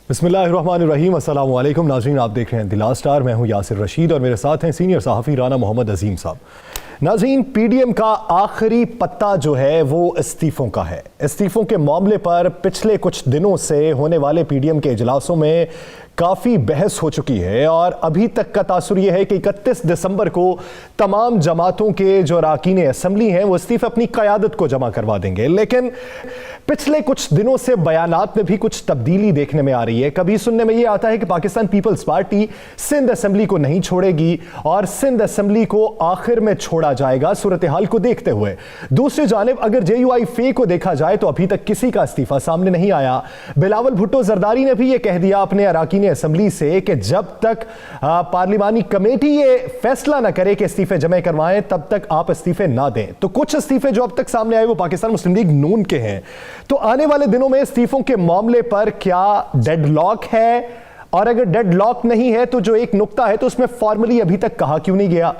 बिस्मिल्लाहिर्रहमानिर्रहीम, अस्सलाम वालेकुम नाज़रीन, आप देख रहे हैं द लास्ट स्टार। मैं हूं यासिर रशीद और मेरे साथ हैं सीनियर सहाफ़ी राना मोहम्मद अजीम साहब। नाज़रीन, पीडीएम का आखिरी पत्ता जो है वो इस्तीफ़ों का है। इस्तीफ़ों के मामले पर पिछले कुछ दिनों से होने वाले पीडीएम के इजलासों में काफ़ी बहस हो चुकी है और अभी तक का तासुर यह है कि 31 दिसंबर को तमाम जमातों के जो अरकान असम्बली हैं वो इस्तीफ़े अपनी क़यादत को जमा करवा देंगे। लेकिन पिछले कुछ दिनों से बयानात में भी कुछ तब्दीली देखने में आ रही है। कभी सुनने में यह आता है कि पाकिस्तान पीपल्स पार्टी सिंध असम्बली को नहीं छोड़ेगी और सिंध असम्बली को आखिर में छोड़ा जाएगा सूरत हाल को देखते हुए। दूसरी जानिब अगर JUIF को देखा जाए तो अभी तक किसी का इस्तीफ़ा सामने नहीं आया। बिलावल भुट्टो जरदारी ने भी यह कह दिया अपने अरकान असम्बली से कि जब तक पार्लिमानी कमेटी ये फैसला ना करे कि इस्तीफे जमा करवाएं तब तक आप इस्तीफे ना दें। तो कुछ इस्तीफे जो अब तक सामने आए वो पाकिस्तान मुस्लिम लीग नून के हैं। तो आने वाले दिनों में इस्तीफों के मामले पर क्या डेडलॉक है, और अगर डेडलॉक नहीं है तो जो एक नुक्ता है तो उसमें फॉर्मली अभी तक कहा क्यों नहीं गया।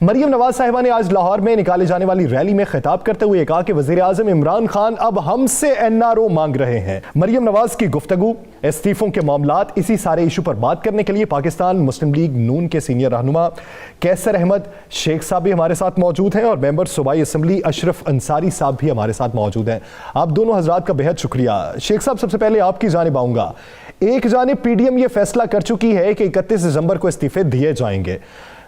मरियम नवाज साहिबा ने आज लाहौर में निकाले जाने वाली रैली में खिताब करते हुए कहा कि वजीर आजम इमरान खान अब हमसे NRO मांग रहे हैं। मरियम नवाज की गुफ्तगू, इस्तीफों के मामलात, इसी सारे इशू पर बात करने के लिए पाकिस्तान मुस्लिम लीग नून के सीनियर रहनुमा कैसर अहमद शेख साहब भी हमारे साथ मौजूद हैं और मेंबर सूबाई असम्बली अशरफ अंसारी साहब भी हमारे साथ मौजूद हैं। आप दोनों हजरात का बेहद शुक्रिया। शेख साहब, सबसे पहले आपकी जानिब आऊंगा। एक जानिब पीडीएम ये फैसला कर चुकी है कि 31 दिसंबर को इस्तीफे दिए जाएंगे।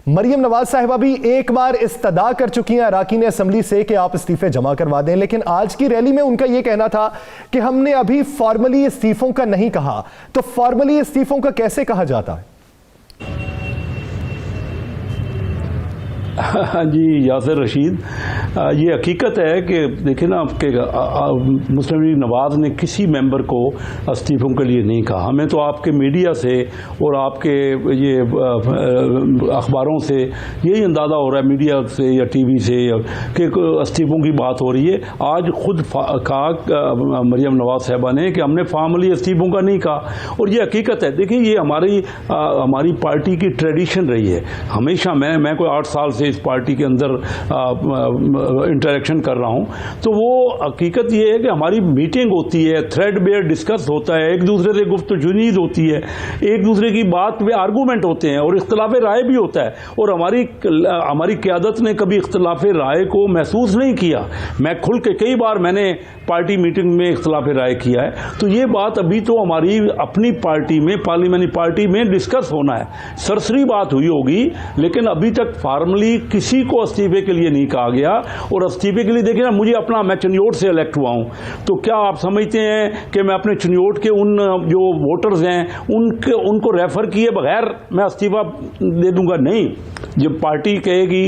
मरियम नवाज साहिबा भी एक बार इस्तदा कर चुकी हैं अरकान असम्बली से कि आप इस्तीफे जमा करवा दें, लेकिन आज की रैली में उनका यह कहना था कि हमने अभी फॉर्मली इस्तीफों का नहीं कहा। तो फॉर्मली इस्तीफों का कैसे कहा जाता है? हाँ जी यासिर रशीद, ये हकीकत है कि देखिए ना कि मुस्लिम लीग नवाज ने किसी मेंबर को इस्तीफ़ों के लिए नहीं कहा। हमें तो आपके मीडिया से और आपके ये अखबारों से यही अंदाज़ा हो रहा है, मीडिया से या टीवी से, कि इस्तीफ़ों की बात हो रही है। आज खुद कहा मरियम नवाज साहिबा ने कि हमने फॉर्मली इस्तीफ़ों का नहीं कहा, और ये हकीकत है। देखिए, ये हमारी पार्टी की ट्रेडिशन रही है हमेशा। मैं कोई 8 साल से इस पार्टी के अंदर इंटरेक्शन कर रहा हूं, तो वो हकीकत ये है कि हमारी मीटिंग होती है, थ्रेड बेयर डिस्कस होता है, एक दूसरे से गुफ्तगू होती है, एक दूसरे की बात पे आर्गूमेंट होते हैं और इख्तिलाफ राय भी होता है। और हमारी क़यादत ने कभी इख्तिलाफ राय को महसूस नहीं किया। मैं खुल के कई बार मैंने पार्टी मीटिंग में इख्तिलाफ राय किया है। तो ये बात अभी तो हमारी अपनी पार्टी में, पार्लियामेंट पार्टी में डिस्कस होना है। सरसरी बात हुई होगी, लेकिन अभी तक फार्मली किसी को इस्तीफे के लिए नहीं कहा गया। और इस्तीफे के लिए देखिए ना, मुझे अपना, मैं चनियोट से इलेक्ट हुआ हूं, तो क्या आप समझते हैं कि मैं अपने चनियोट के उन जो वोटर्स हैं उनको रेफर किए बगैर मैं इस्तीफा दे दूंगा? नहीं। जब पार्टी कहेगी,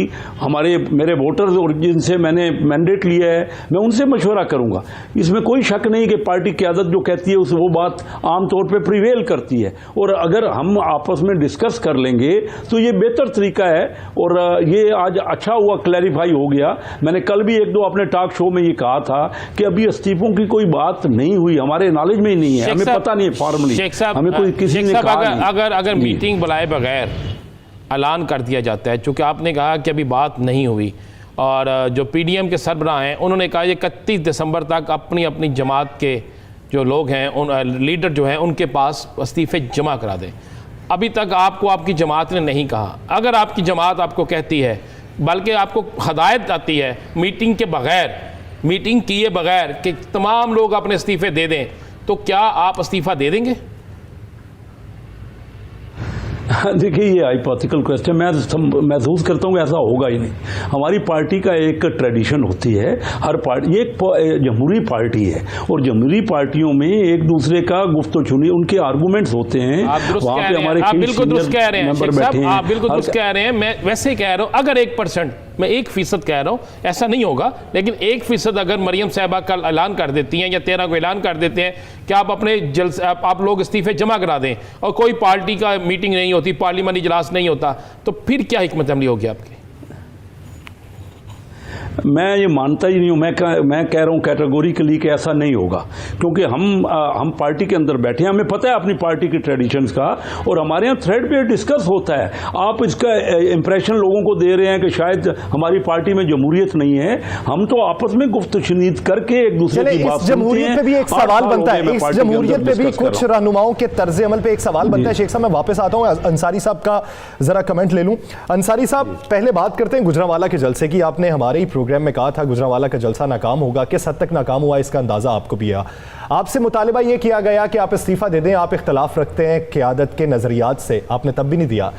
मेरे वोटर्स और जिनसे मैंने मैंडेट लिया है, मैं उनसे मशवरा करूंगा। इसमें कोई शक नहीं कि पार्टी क़यादत जो कहती है वो बात आमतौर पर प्रिवेल करती है। और अगर हम आपस में डिस्कस कर लेंगे तो ये बेहतर तरीका है। और ये आज अच्छा हुआ, क्लैरिफाई हो गया। मैंने कल भी 1-2 अपने टॉक शो में ये कहा था कि अभी इस्तीफों की कोई बात नहीं हुई, हमारे नॉलेज में ही नहीं है, हमें पता नहीं है फॉर्मली, हमें कोई किसी ने कहा नहीं। अगर मीटिंग बुलाए बगैर ऐलान कर दिया जाता है, चूंकि आपने कहा कि अभी बात नहीं हुई, और जो पीडीएम के सरबराह हैं उन्होंने कहा कि 31 दिसंबर तक अपनी अपनी जमात के जो लोग हैं, लीडर जो हैं, उनके पास इस्तीफे जमा करा दें। अभी तक आपको आपकी जमात ने नहीं कहा। अगर आपकी जमात आपको कहती है, बल्कि आपको हदायत आती है मीटिंग के बगैर, मीटिंग किए बगैर कि तमाम लोग अपने इस्तीफे दे दें, तो क्या आप इस्तीफा दे देंगे? देखिए, ये हाइपोथेटिकल क्वेश्चन, मैं महसूस करता हूँ कि ऐसा होगा ही नहीं। हमारी पार्टी का एक ट्रेडिशन होती है, हर पार्टी एक जमहूरी पार्टी है, और जमहूरी पार्टियों में एक दूसरे का गुफ्तगू, उनके आर्गूमेंट्स होते हैं। वहाँ पे हमारे आप बिल्कुल दुरुस्त कह रहे हैं, आप बिल्कुल दुरुस्त कह रहे हैं। मैं वैसे कह रहा हूँ, अगर 1%, मैं 1% कह रहा हूँ, ऐसा नहीं होगा, लेकिन 1% अगर मरियम साहिबा कल ऐलान कर देती हैं या 13 को ऐलान कर देते हैं कि आप अपने आप लोग इस्तीफे जमा करा दें, और कोई पार्टी का मीटिंग नहीं होती, पार्लियामेंट इजलास नहीं होता, तो फिर क्या हिकमत अमली होगी आपकी? मैं ये मानता ही नहीं हूँ। मैं कह रहा हूँ कैटेगोरिकली कि ऐसा नहीं होगा, क्योंकि हम पार्टी के अंदर बैठे हैं, हमें पता है अपनी पार्टी की ट्रेडिशंस का, और हमारे यहाँ थ्रेड पे डिस्कस होता है। आप इसका इंप्रेशन लोगों को दे रहे हैं कि शायद हमारी पार्टी में जमहूरियत नहीं है। हम तो आपस में गुफ्तशनीद करके एक दूसरे की बात सुनते हैं। जमहूरियत पे भी एक सवाल बनता है, इस जमहूरियत पे भी कुछ रहनुमाओं के तर्ज अमल पे एक सवाल बनता है। शेख साहब मैं वापस आता हूँ, अंसारी साहब का जरा कमेंट ले लूं। अंसारी साहब पहले बात करते हैं गुजरांवाला के जलसे की। आपने हमारे ही प्रोग्राम में कहा था गुजरांवाला का जलसा नाकाम होगा, किस हद तक नाकाम हुआ इसका अंदाजा आपको भी है। आपसे मुतालिबा यह किया गया कि आप इस्तीफा दे दें, आप इख्तलाफ रखते हैं क़यादत के नजरियात से, आपने तब भी नहीं दिया।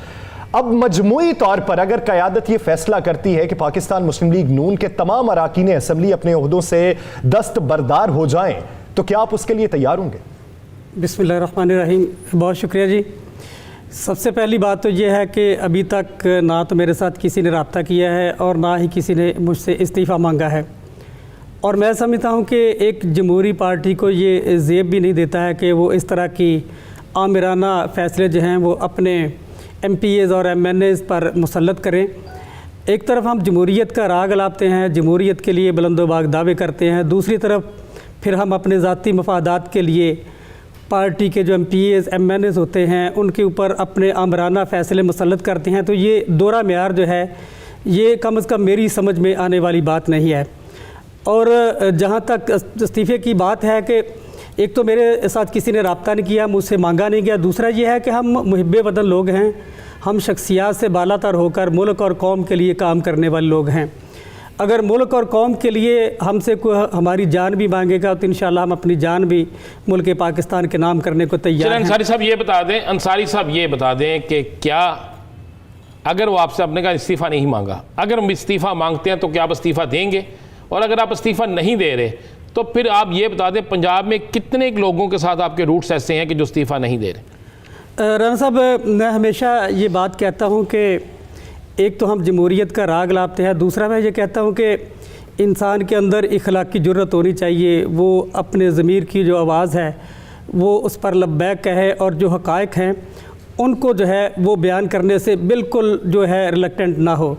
अब मजमूई तौर पर अगर क़यादत यह फैसला करती है कि पाकिस्तान मुस्लिम लीग नून के तमाम अरकान असम्बली अपने ओहदों से दस्तबरदार हो जाएं, तो क्या आप उसके लिए तैयार होंगे? बिस्मिल्लाहिर्रहमानिर्रहीम, बहुत शुक्रिया जी। सबसे पहली बात तो यह है कि अभी तक ना तो मेरे साथ किसी ने रब्ता किया है और ना ही किसी ने मुझसे इस्तीफ़ा मांगा है। और मैं समझता हूँ कि एक जमहूरी पार्टी को ये ज़ेब भी नहीं देता है कि वो इस तरह की आमिराना फ़ैसले जो हैं वो अपने MPAs और MNAs पर मुसल्लत करें। एक तरफ हम जमहूरियत का राग लाते हैं, जमहूरियत के लिए बुलंदोबाग दावे करते हैं, दूसरी तरफ फिर हम अपने ज़ाती मफादात के लिए पार्टी के जो MPAs MNAs होते हैं उनके ऊपर अपने आमराना फ़ैसले मुसल्लत करते हैं। तो ये दोहरा मेयार जो है ये कम से कम मेरी समझ में आने वाली बात नहीं है। और जहाँ तक इस्तीफ़े की बात है कि एक तो मेरे साथ किसी ने रब्ता नहीं किया, मुझसे मांगा नहीं गया। दूसरा ये है कि हम मुहिब्बे वतन लोग हैं, हम शख्सियात से बालातर होकर मुल्क और कौम के लिए काम करने वाले लोग हैं। अगर मुल्क और कौम के लिए हमसे कोई हमारी जान भी मांगेगा तो इंशाल्लाह हम अपनी जान भी मुल्क पाकिस्तान के नाम करने को तैयार हैं। अंसारी साहब ये बता दें कि क्या अगर वो आपसे अपने का इस्तीफ़ा नहीं मांगा, अगर हम इस्तीफ़ा मांगते हैं तो क्या आप इस्तीफ़ा देंगे? और अगर आप इस्तीफ़ा नहीं दे रहे तो फिर आप ये बता दें पंजाब में कितने लोगों के साथ आपके रूट्स ऐसे हैं कि जो इस्तीफ़ा नहीं दे रहे? राना साहब, मैं हमेशा ये बात कहता हूँ कि एक तो हम जमहूरियत का राग लाते हैं, दूसरा मैं ये कहता हूँ कि इंसान के अंदर इखलाक की जुर्रत होनी चाहिए। वो अपने ज़मीर की जो आवाज़ है वो उस पर लब्बैक कहे और जो हक़ाइक़ हैं उनको जो है वो बयान करने से बिल्कुल जो है रिलक्टेंट ना हो।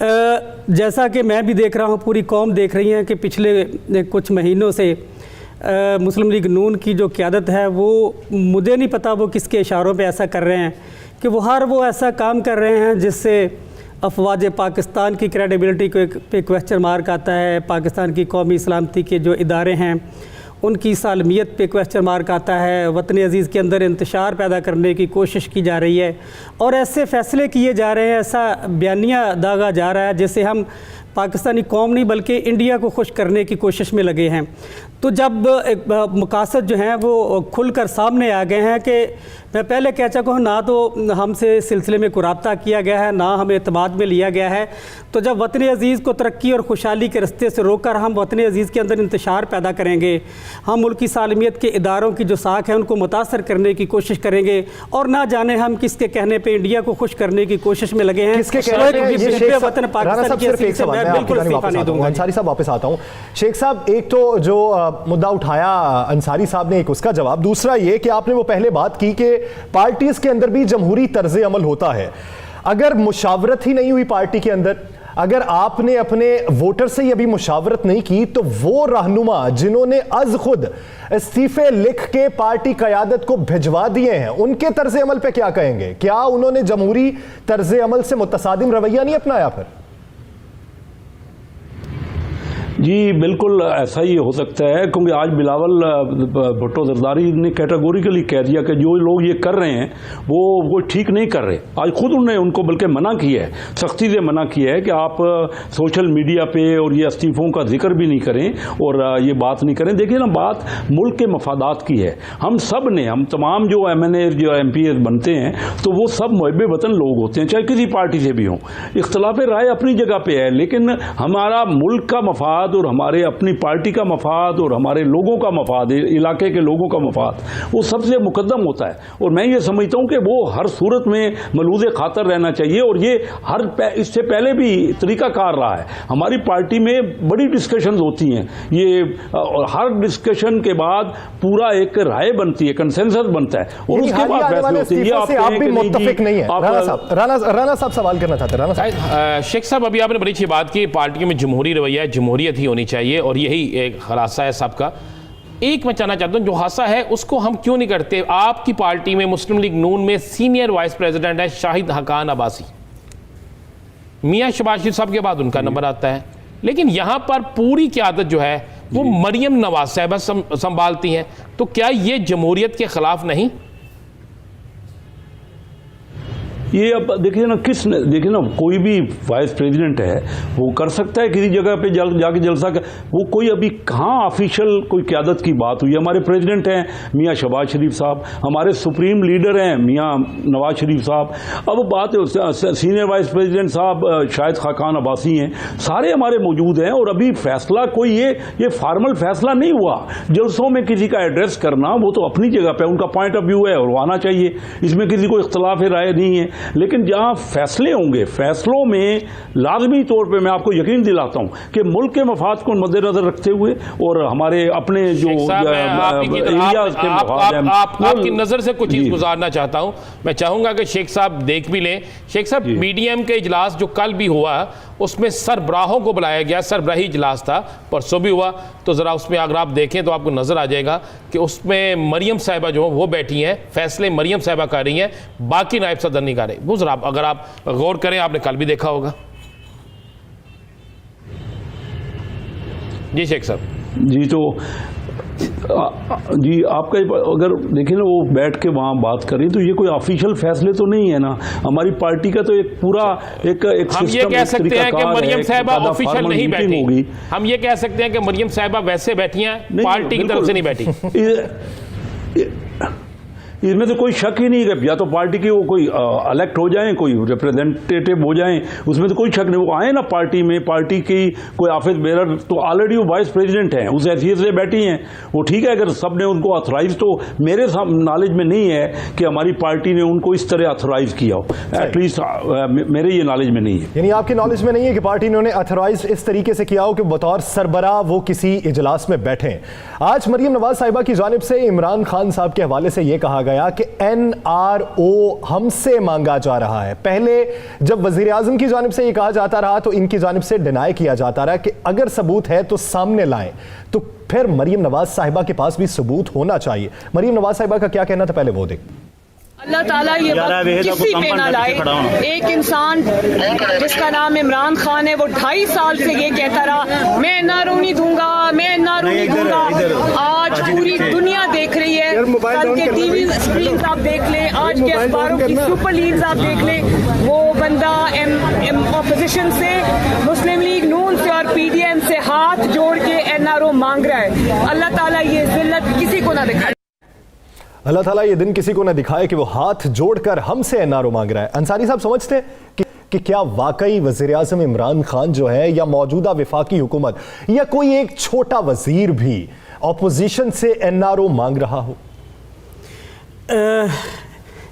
जैसा कि मैं भी देख रहा हूँ, पूरी कौम देख रही है कि पिछले कुछ महीनों से मुस्लिम लीग नून की जो क़यादत है वो मुझे नहीं पता वो किसके इशारों पे ऐसा कर रहे हैं कि वो ऐसा काम कर रहे हैं जिससे अफवाज पाकिस्तान की क्रेडिबिलिटी पे क्वेश्चन मार्क आता है, पाकिस्तान की कौमी सलामती के जो इदारे हैं उनकी सालमियत पे क्वेश्चन मार्क आता है, वतन अज़ीज़ के अंदर इंतशार पैदा करने की कोशिश की जा रही है और ऐसे फ़ैसले किए जा रहे हैं, ऐसा बयानिया दागा जा रहा है जैसे हम पाकिस्तानी कौम नहीं बल्कि इंडिया को खुश करने की कोशिश में लगे हैं। तो जब मकासद जो हैं वो खुलकर सामने आ गए हैं कि मैं पहले कह चुका हूँ, ना तो हमसे सिलसिले में कोई रब्ता किया गया है, ना हमें एतमाद में लिया गया है। तो जब वतन अज़ीज़ को तरक्की और खुशहाली के रस्ते से रोककर हम वतन अज़ीज़ के अंदर इंतशार पैदा करेंगे, हम मुल्क की सालमियत के इदारों की जो साख है उनको मुतासर करने की कोशिश करेंगे और ना जाने हम किसके कहने पर इंडिया को खुश करने की कोशिश में लगे हैं। वतन पाकिस्तान अंसारी साहब वापस आता हूँ। शेख साहब, एक तो जो मुद्दा उठाया अंसारी साहब ने, एक उसका जवाब, दूसरा ये कि आपने वो पहले बात की कि पार्टीज के अंदर भी जमहूरी तर्ज अमल होता है। अगर मुशावरत ही नहीं हुई पार्टी के अंदर, अगर आपने अपने वोटर से ही अभी मुशावरत नहीं की, तो वो रहनुमा जिन्होंने अज खुद इस्तीफे लिख के पार्टी क़यादत को भिजवा दिए हैं उनके तर्ज अमल पे क्या कहेंगे? क्या उन्होंने जमहूरी तर्ज अमल से मुतसादिम रवैया नहीं अपनाया? फिर जी बिल्कुल ऐसा ही हो सकता है, क्योंकि आज बिलावल भुट्टो जरदारी ने कैटेगोरिकली कह दिया कि जो लोग ये कर रहे हैं वो ठीक नहीं कर रहे। आज खुद उन्होंने उनको बल्कि मना किया है, सख्ती से मना किया है कि आप सोशल मीडिया पे और ये इस्तीफ़ों का जिक्र भी नहीं करें और ये बात नहीं करें। देखिए ना, बात मुल्क के मफादात की है। हम सब ने, हम तमाम जो MNA जो MPAs बनते हैं तो वो सब मुहिब्बे वतन लोग होते हैं, चाहे किसी पार्टी से भी हों। इख्तलाफ राय अपनी जगह पर है, लेकिन हमारा मुल्क का मफाद मफाद और हमारे अपनी पार्टी का मफाद और हमारे लोगों का मफाद, इलाके के लोगों का मफाद, वो सबसे मुकद्दम होता है। और मैं ये समझता हूँ कि वो हर सूरत में मलूज़ खातर रहना चाहिए। और ये इससे पहले भी तरीक़ाकार रहा है। हमारी पार्टी में बड़ी डिस्कशंस होती हैं, ये हर डिस्कशन के बाद पूरा एक राय बनती है, कंसेंसस बनता है और उसके बाद फैसले होते हैं। ये आप भी मुत्तफिक नहीं है। राणा साहब सवाल करना चाहते हैं। राणा साहब। शेख साहब, अभी आपने बड़ी अच्छी बात की, पार्टी में जमहूरी रवैया, जमहूरियत ही होनी चाहिए और यही एक खुलासा है सबका। एक मैं जानना चाहता हूं, जो हादसा है उसको हम क्यों नहीं करते? आपकी पार्टी में मुस्लिम लीग नून में सीनियर वाइस प्रेसिडेंट है शाहिद हकान अब्बासी, मियां शहबाज शरीफ साहब के बाद उनका नंबर आता है, लेकिन यहां पर पूरी क़यादत जो है वो मरियम नवाज साहबा संभालती हैं। तो क्या ये जमहूरियत के खिलाफ नहीं? ये अब देखिए ना, देखिए ना, कोई भी वाइस प्रेसिडेंट है वो कर सकता है किसी जगह पे जाके जलसा कर, वो कोई अभी कहाँ ऑफिशियल कोई क़यादत की बात हुई। हमारे प्रेसिडेंट हैं मियां शहबाज शरीफ साहब, हमारे सुप्रीम लीडर हैं मियां नवाज शरीफ साहब, अब बात सीनियर वाइस प्रेसिडेंट साहब शाहिद खाकान अब्बासी हैं, सारे हमारे मौजूद हैं। और अभी फैसला कोई ये फॉर्मल फैसला नहीं हुआ। जलसों में किसी का एड्रेस करना वो तो अपनी जगह पे उनका पॉइंट ऑफ व्यू है और वो आना चाहिए, इसमें किसी को इख्तलाफ राय नहीं है। लेकिन जहां फैसले होंगे, फैसलों में लाजमी तौर पे मैं आपको यकीन दिलाता हूं कि मुल्क के मफाद को मद्देनजर रखते हुए और हमारे अपने जो एरियाज के मफाद हैं, आपकी नजर से कुछ चीज गुजारना चाहता हूं। मैं चाहूंगा कि शेख साहब देख भी लें। शेख साहब, बीडीएम के इजलास जो कल भी हुआ उसमें सरबराहों को बुलाया गया, सरबराही इजलास था, परसों भी हुआ, तो ज़रा उसमें अगर आप देखें तो आपको नज़र आ जाएगा कि उसमें मरियम साहिबा जो वो बैठी हैं, फैसले मरियम साहिबा कर रही हैं, बाकी नायब सदर नहीं कर रहे। वो ज़रा अगर आप गौर करें, आपने कल भी देखा होगा। जी शेख साहब। जी तो जी आपका अगर देखें ना, वो बैठ के वहाँ बात करें तो ये कोई ऑफिशियल फैसले तो नहीं है ना। हमारी पार्टी का तो एक पूरा एक हम ये कह सकते हैं कि मरियम साहिबा ऑफिशियल नहीं बैठी होगी। हम ये कह सकते हैं कि मरियम साहिबा वैसे बैठी हैं, पार्टी की तरफ से नहीं बैठी। इसमें तो कोई शक ही नहीं है। या तो पार्टी की वो कोई इलेक्ट हो जाएं, कोई रिप्रेजेंटेटिव हो जाएं, उसमें तो कोई शक नहीं। वो आए ना पार्टी में, पार्टी की कोई ऑफिस बेरर, तो ऑलरेडी वो वाइस प्रेसिडेंट हैं, उस हैसियत से बैठी हैं वो। ठीक है, अगर सब ने उनको अथोराइज, तो मेरे नॉलेज में नहीं है कि हमारी पार्टी ने उनको इस तरह अथोराइज किया हो, एटलीस्ट मेरे ये नॉलेज में नहीं है। यानी आपकी नॉलेज में नहीं है कि पार्टी ने उन्हें अथोराइज इस तरीके से किया हो कि बतौर सरबराह वो किसी इजलास में बैठे। आज मरियम नवाज साहिबा की जानिब से इमरान खान साहब के हवाले से यह कहा गया कि NRO हमसे मांगा जा रहा है। पहले जब वजीर आजम की जानिब से यह कहा जाता रहा तो इनकी जानिब से डिनाई किया जाता रहा कि अगर सबूत है तो सामने लाएं। तो फिर मरियम नवाज साहिबा के पास भी सबूत होना चाहिए। मरियम नवाज साहिबा का क्या कहना था, पहले वो देख। अल्लाह ताला ये किसी पे ना लाए। एक इंसान जिसका नाम इमरान खान है, वो 2.5 साल से ये कहता रहा मैं NRO नहीं दूंगा, मैं NRO नहीं दूंगा। आज पूरी दुनिया देख रही है, कल के टीवी स्क्रीन आप देख लें, आज के अखबारों की सुपर लीड्स आप देख लें, वो बंदा ऑपोजिशन से, मुस्लिम लीग नून से और PDM से हाथ जोड़ के NRO मांग रहा है। अल्लाह ताला ये जिल्लत किसी को ना दिखाए, अल्लाह ताला ये दिन किसी को न दिखाए कि वो हाथ जोड़कर हमसे NRO मांग रहा है। अंसारी साहब, समझते हैं कि क्या वाकई वज़ीर आज़म इमरान खान जो है, या मौजूदा वफाकी हुकूमत, या कोई एक छोटा वजीर भी ऑपोजिशन से NRO मांग रहा हो?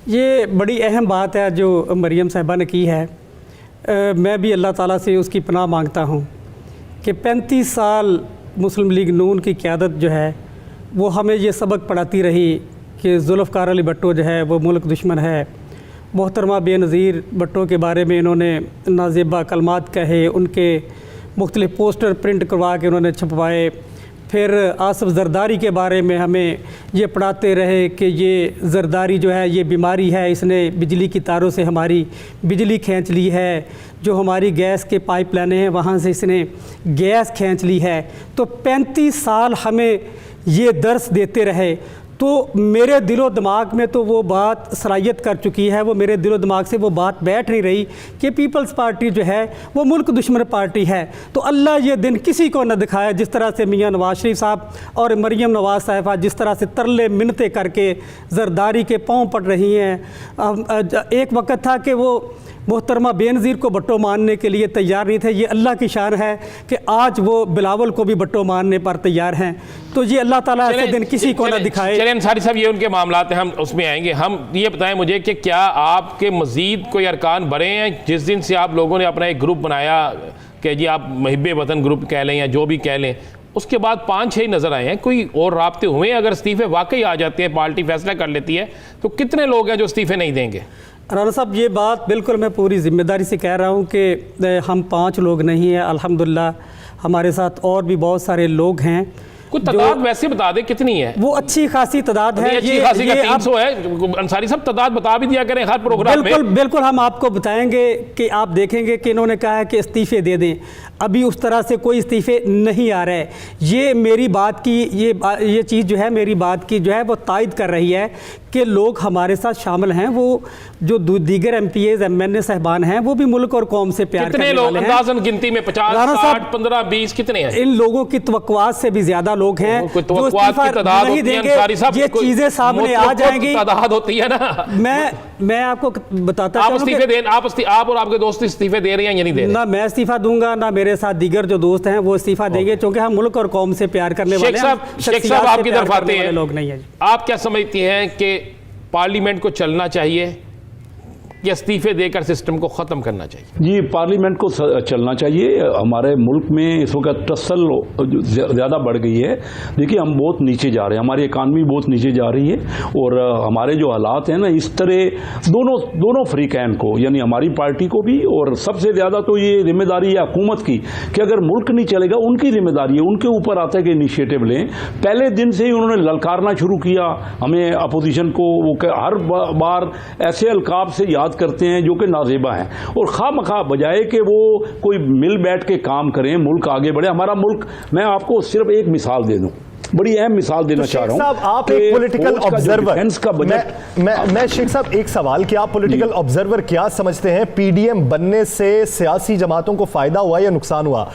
ये बड़ी अहम बात है जो मरियम साहिबा ने की है। मैं भी अल्लाह ताला से उसकी पनाह मांगता हूँ कि 35 साल मुस्लिम लीग नून की क़यादत जो है वो हमें ये सबक पढ़ाती रही कि जुल्फ़कार अली भट्टो जो है वो मुल्क दुश्मन है। मोहतरमा बेनज़ीर भट्टो के बारे में इन्होंने नाज़ेबा कलमात कहे, उनके मुख्तलिफ़ पोस्टर प्रिंट करवा के उन्होंने छपवाए। फिर आसिफ ज़रदारी के बारे में हमें ये पढ़ाते रहे कि ये ज़रदारी जो है ये बीमारी है, इसने बिजली की तारों से हमारी बिजली खींच ली है, जो हमारी गैस के पाइपलाइनें हैं वहाँ से इसने गैस खींच ली है। तो 35 साल हमें ये दर्स देते रहे। तो मेरे दिलो दिमाग में तो वो बात सरायत कर चुकी है, वो मेरे दिलो दिमाग से वो बात बैठ नहीं रही कि पीपल्स पार्टी जो है वो मुल्क दुश्मन पार्टी है। तो अल्लाह ये दिन किसी को न दिखाए, जिस तरह से मियां नवाज शरीफ साहब और मरियम नवाज साहिबा जिस तरह से तरले मिन्नतें करके ज़रदारी के पाँव पड़ रही हैं। एक वक्त था कि वो मोहतरमा बेनज़ीर को भट्टो मारने के लिए तैयार नहीं थे। ये अल्लाह की शान है कि आज वो बिलावल को भी भट्टो मारने पर तैयार हैं। तो ये अल्लाह ताला ऐसे दिन किसी को ना दिखाए। चलिए अंसारी साहब, ये उनके मामलात हैं, हम उसमें आएंगे। हम ये बताएं मुझे कि क्या आपके मजीद कोई अरकान बढ़े हैं? जिस दिन से आप लोगों ने अपना एक ग्रुप बनाया कि जी आप मुहिब्बे वतन ग्रुप कह लें या जो भी कह लें, उसके बाद 5-6 नज़र आए हैं, कोई और राब्ते हुए हैं? अगर इस्तीफे वाकई आ जाते हैं, पार्टी फैसला कर लेती है, तो कितने लोग हैं जो इस्तीफे नहीं देंगे? राना साहब, ये बात बिल्कुल मैं पूरी ज़िम्मेदारी से कह रहा हूँ कि हम 5 लोग नहीं हैं। अल्हम्दुलिल्लाह हमारे साथ और भी बहुत सारे लोग हैं। कुछ तादाद वैसे बता दे कितनी है? वो अच्छी खासी तादाद है। अच्छी खासी का 300 है। अंसारी साहब तादाद बता भी दिया करें हर प्रोग्राम में। बिल्कुल हम आपको बताएंगे कि आप देखेंगे कि इन्होंने कहा है कि इस्तीफे दे दें। अभी उस तरह से कोई इस्तीफे नहीं आ रहे। ये मेरी बात की ये चीज़ जो है मेरी बात की जो है वो तायद कर रही है कि लोग हमारे साथ शामिल हैं। वो जो दीगर MPAs MNA साहबान हैं वो भी मुल्क और कौम से प्यार करने वाले हैं। कितने लोग अंदाज़न गिनती में 50, 60, 15, 20 कितने हैं? इन लोगों की तवक्कुआत से भी ज्यादा लोग हैं जो इस्तीफा नहीं देंगे। ये चीजें सामने आ जाएंगी। तादाद होती है ना। मैं आपको बताता हूं, आप इस्तीफे दें, आप और आपके दोस्त इस्तीफे दे रहे हैं या नहीं दे रहे? ना मैं इस्तीफा दूंगा, ना मेरे साथ दीगर जो दोस्त हैं वो इस्तीफा देंगे, क्योंकि हम मुल्क और कौम से प्यार करने वाले हैं। शेख साहब आपकी तरफ आते हैं, लोग नहीं है। आप क्या समझती हैं कि पार्लियामेंट को चलना चाहिए या इस्तीफे देकर सिस्टम को ख़त्म करना चाहिए? जी, पार्लियामेंट को चलना चाहिए। हमारे मुल्क में इस वक्त टसल ज़्यादा बढ़ गई है। देखिए, हम बहुत नीचे जा रहे हैं, हमारी इकानमी बहुत नीचे जा रही है, और हमारे जो हालात हैं ना, इस तरह दोनों फ्रीकैन को, यानी हमारी पार्टी को भी, और सबसे ज़्यादा तो ये जिम्मेदारी है हुकूमत की कि अगर मुल्क नहीं चलेगा उनकी जिम्मेदारी है, उनके ऊपर आता है कि इनिशिएटिव लें। पहले दिन से ही उन्होंने ललकारना शुरू किया हमें, अपोजिशन को। वो हर बार ऐसे अलकाब से याद करते हैं जो कि नाजेबा हैं, और खामखा बजाय कि वो कोई मिल बैठ के काम करें, मुल्क आगे बढ़े। हमारा मुल्क, मैं आपको सिर्फ एक मिसाल दे दूं, बड़ी अहम मिसाल देना चाह रहा हूं। आप एक पॉलिटिकल ऑब्जर्वर, का बजट मैं शेख साहब एक सवाल कि आप पॉलिटिकल ऑब्जर्वर क्या समझते हैं, PDM बनने से सियासी जमातों को फायदा हुआ या नुकसान हुआ?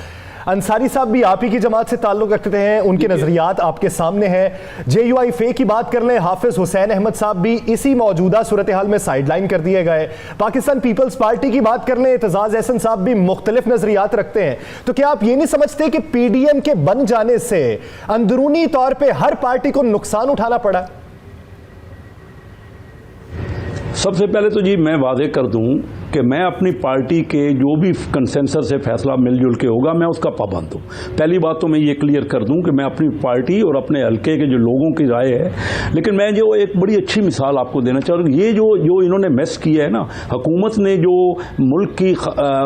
अंसारी साहब भी आप ही की जमात से ताल्लुक रखते हैं, उनके नजरियात आपके सामने हैं। JUIF की बात कर लें, हाफिज हुसैन अहमद साहब भी इसी मौजूदा सूरत हाल में साइडलाइन कर दिए गए। पाकिस्तान पीपल्स पार्टी की बात कर लें, एतजाज एहसन साहब भी मुख्तलिफ नजरियात रखते हैं। तो क्या आप ये नहीं समझते कि PDM के बन जाने से अंदरूनी तौर पर हर पार्टी को नुकसान उठाना पड़ा? सबसे पहले तो जी मैं वादे कर दूं कि मैं अपनी पार्टी के जो भी कंसेंसस से फैसला मिलजुल के होगा, मैं उसका पाबंद हूं। पहली बात तो मैं ये क्लियर कर दूं कि मैं अपनी पार्टी और अपने हल्के के जो लोगों की राय है, लेकिन मैं जो एक बड़ी अच्छी मिसाल आपको देना चाह रहा हूँ, ये जो इन्होंने मेस किया है ना, हुकूमत ने जो मुल्क की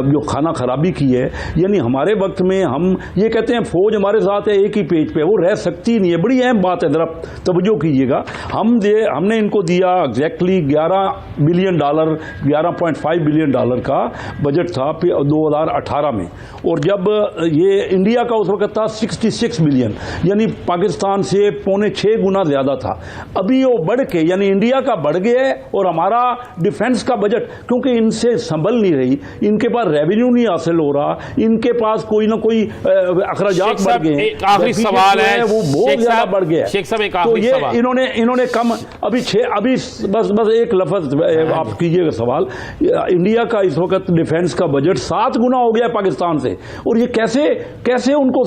जो खाना खराबी की है, यानी हमारे वक्त में हम ये कहते हैं फौज हमारे साथ है एक ही पेज पे, वो रह सकती नहीं है। बड़ी अहम बात है, जरा तवज्जो कीजिएगा। हमने इनको दिया एग्जैक्टली $11 बिलियन, $11.5 बिलियन का बजट था 2018 में, और जब ये इंडिया का उस वक्त था 66 बिलियन, यानी पाकिस्तान से 5.25 गुना ज्यादा था। अभी वो बढ़ के, यानी इंडिया का बढ़ गया है, और हमारा डिफेंस का बजट, क्योंकि इनसे संभल नहीं रही, इनके पास रेवेन्यू नहीं हासिल हो रहा, इनके पास कोई ना कोई अखराजात बढ़ गए। एक आखिरी सवाल है, वो बहुत ज्यादा बढ़ गया। शेख साहब एक तो आखिरी सवाल, इन्होंने कम अभी बस एक लफ्ज आप कीजिएगा सवाल। इंडिया का इस वक्त डिफेंस का बजट 7 गुना हो गया पाकिस्तान से, और ये कैसे उनको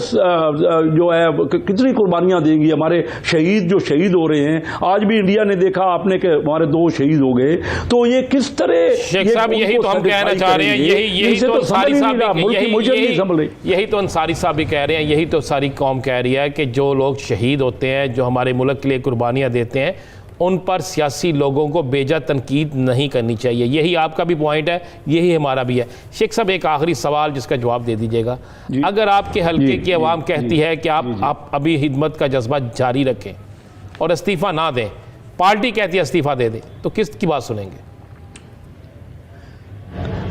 जो है कितनी कुर्बानियां देंगी। हमारे शहीद जो शहीद हो रहे हैं, आज भी इंडिया ने देखा आपने कि हमारे 2 शहीद हो गए, तो ये किस तरह। शेख साहब यही तो हम कहना चाह रहे हैं, यही तो अंसारी साहब भी कह रहे हैं, यही तो सारी कौम कह रही है कि जो लोग शहीद होते हैं, जो हमारे मुल्क के लिए कुर्बानियां देते हैं, उन पर सियासी लोगों को बेजा तनकीद नहीं करनी चाहिए। यही आपका भी पॉइंट है, यही हमारा भी है। शेख साहब एक आखिरी सवाल जिसका जवाब दे दीजिएगा। अगर आपके हल्के की आवाम कहती है कि आप अभी हिदमत का जज्बा जारी रखें और इस्तीफ़ा ना दें, पार्टी कहती है इस्तीफ़ा दे दें, तो किसकी बात सुनेंगे?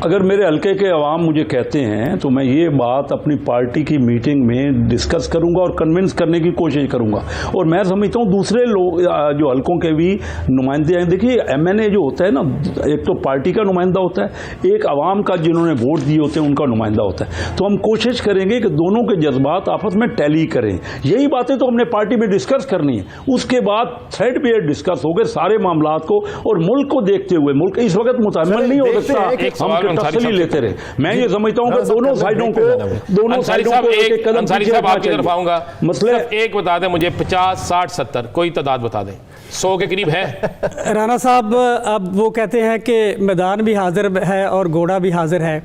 अगर मेरे हल्के के अवाम मुझे कहते हैं तो मैं ये बात अपनी पार्टी की मीटिंग में डिस्कस करूंगा और कन्विंस करने की कोशिश करूंगा। और मैं समझता हूँ दूसरे लोग जो हल्कों के भी नुमाइंदे हैं, देखिए MNA जो होता है ना, एक तो पार्टी का नुमाइंदा होता है, एक अवाम का जिन्होंने वोट दिए होते हैं उनका नुमाइंदा होता है। तो हम कोशिश करेंगे कि दोनों के जज्बात आपस में टैली करें। यही बातें तो हमने पार्टी में डिस्कस करनी है। उसके बाद थ्रेड बेयर डिस्कस हो गए सारे मामलात को, और मुल्क को देखते हुए, मुल्क इस वक्त मुतहम्मिल नहीं हो सकता। तसल्ली लेते रहे। मैं ये समझता हूँ कि दोनों साइडों को एक कदम अंसारी साहब आपकी तरफ आऊंगा। मसले एक बता दें मुझे, 50, 60, 70 कोई तादाद बता दें, 100 के करीब है। राना साहब, अब वो कहते हैं कि मैदान भी हाजिर है और घोड़ा भी हाजिर है,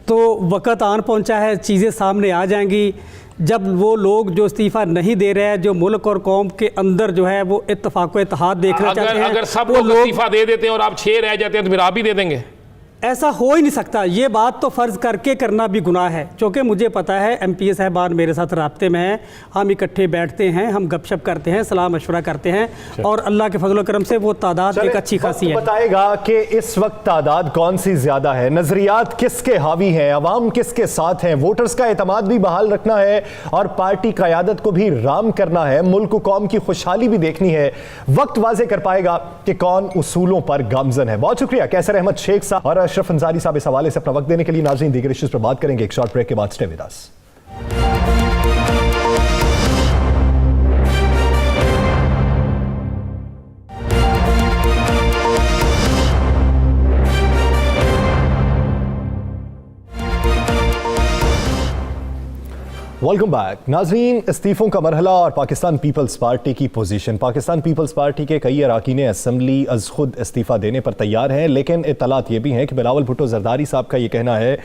तो वक़्त आन पहुंचा है, चीज़ें सामने आ जाएंगी जब वो लोग जो इस्तीफ़ा नहीं दे रहे हैं, जो मुल्क और कौम के अंदर जो है वो इत्तेफाक व इत्तेहाद देखना चाहते हैं। अगर सब लोग इस्तीफ़ा दे देते हैं और आप 6 रह जाते हैं तो फिर आप भी दे देंगे? ऐसा हो ही नहीं सकता। ये बात तो फ़र्ज़ करके करना भी गुनाह है, क्योंकि मुझे पता है MPA साहबान मेरे साथ राब्ते में हैं, हम इकट्ठे बैठते हैं, हम गपशप करते हैं, सलाह मशवरा करते हैं, और अल्लाह के फजल करम से वो तादाद एक अच्छी खासी है। बताएगा कि इस वक्त तादाद कौन सी ज्यादा है, नजरियात किसके हावी हैं, अवाम किसके साथ हैं, वोटर्स का एतमाद भी बहाल रखना है और पार्टी क़यादत को भी राम करना है, मुल्क कौम की खुशहाली भी देखनी है। वक्त वाज़े कर पाएगा कि कौन उसूलों पर गामजन है। बहुत शुक्रिया कैसर अहमद शेख साहब और अशरफ अंसारी साहब इस हवाले से अपना वक्त देने के लिए। नाज़रीन, दीगर इश्यूज पर बात करेंगे एक शॉर्ट ब्रेक के बाद। Stay with us. Welcome back. नाज़रीन, इस्तीफ़ों का मरहला और पाकिस्तान पीपल्स पार्टी की पोजीशन। पाकिस्तान पीपल्स पार्टी के कई अरकान असम्बली अज खुद इस्तीफ़ा देने पर तैयार हैं, लेकिन इत्तलात ये भी हैं कि बिलावल भुट्टो जरदारी साहब का ये कहना है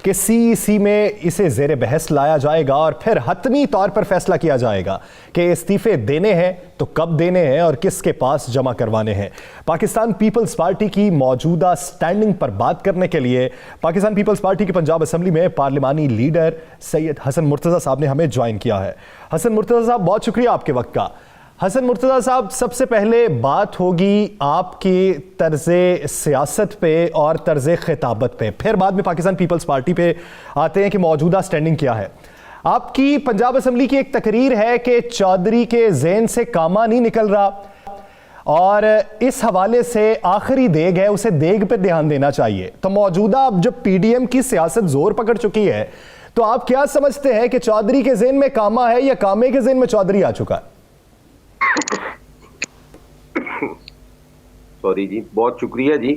कि CEC में इसे ज़ेर बहस लाया जाएगा और फिर हतमी तौर पर फैसला किया जाएगा कि इस्तीफ़े देने हैं तो कब देने हैं और किसके पास जमा करवाने हैं। पाकिस्तान पीपल्स पार्टी की मौजूदा स्टैंडिंग पर बात करने के लिए पाकिस्तान पीपल्स पार्टी की पंजाब असम्बली में पार्लिमानी लीडर सैयद हसन मुर्तज़ा साहब ने हमें ज्वाइन किया है। हसन मुर्तज़ा साहब, बहुत शुक्रिया आपके वक्त का। हसन मुर्तज़ा साहब, सबसे पहले बात होगी आपकी तर्ज़े सियासत पे और तर्ज़े खिताबत पे, फिर बाद में पाकिस्तान पीपल्स पार्टी पे आते हैं कि मौजूदा स्टैंडिंग क्या है। आपकी पंजाब असम्बली की एक तकरीर है कि चौधरी के ज़हन से कामा नहीं निकल रहा और इस हवाले से आखिरी देग है, उसे देग पे ध्यान देना चाहिए। तो मौजूदा अब जब PDM की सियासत जोर पकड़ चुकी है, तो आप क्या समझते हैं कि चौधरी के ज़हन में कामा है या कामे के ज़हन में चौधरी आ चुका है? सॉरी जी, बहुत शुक्रिया जी।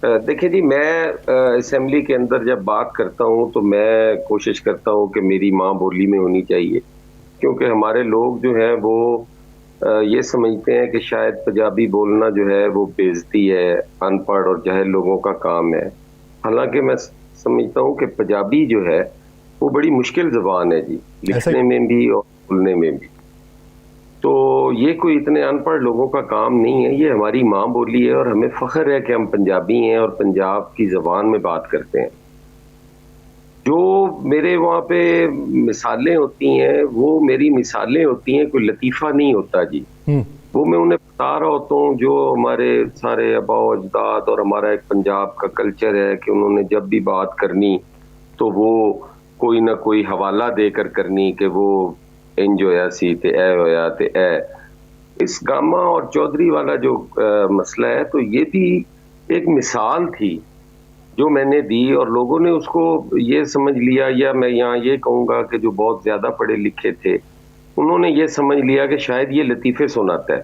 देखिए जी, मैं असेंबली के अंदर जब बात करता हूं तो मैं कोशिश करता हूं कि मेरी माँ बोली में होनी चाहिए, क्योंकि हमारे लोग जो हैं वो ये समझते हैं कि शायद पंजाबी बोलना जो है वो बेइज्जती है, अनपढ़ और जाहिल लोगों का काम है। हालांकि मैं समझता हूं कि पंजाबी जो है वो बड़ी मुश्किल ज़बान है जी, लिखने में भी और बोलने में भी। तो ये कोई इतने अनपढ़ लोगों का काम नहीं है, ये हमारी माँ बोली है और हमें फ़ख्र है कि हम पंजाबी हैं और पंजाब की ज़बान में बात करते हैं। जो मेरे वहाँ पे मिसालें होती हैं वो मेरी मिसालें होती हैं, कोई लतीफ़ा नहीं होता जी। वो मैं उन्हें बता रहा होता हूँ जो हमारे सारे आबाओ अजदाद और हमारा एक पंजाब का कल्चर है कि उन्होंने जब भी बात करनी तो वो कोई ना कोई हवाला देकर करनी कि वो इंज होया सी ते ए होया ते ए। इस गामा और चौधरी वाला जो मसला है, तो ये भी एक मिसाल थी जो मैंने दी और लोगों ने उसको ये समझ लिया, या मैं यहाँ ये कहूँगा कि जो बहुत ज़्यादा पढ़े लिखे थे उन्होंने ये समझ लिया कि शायद ये लतीफ़े सुनाता है।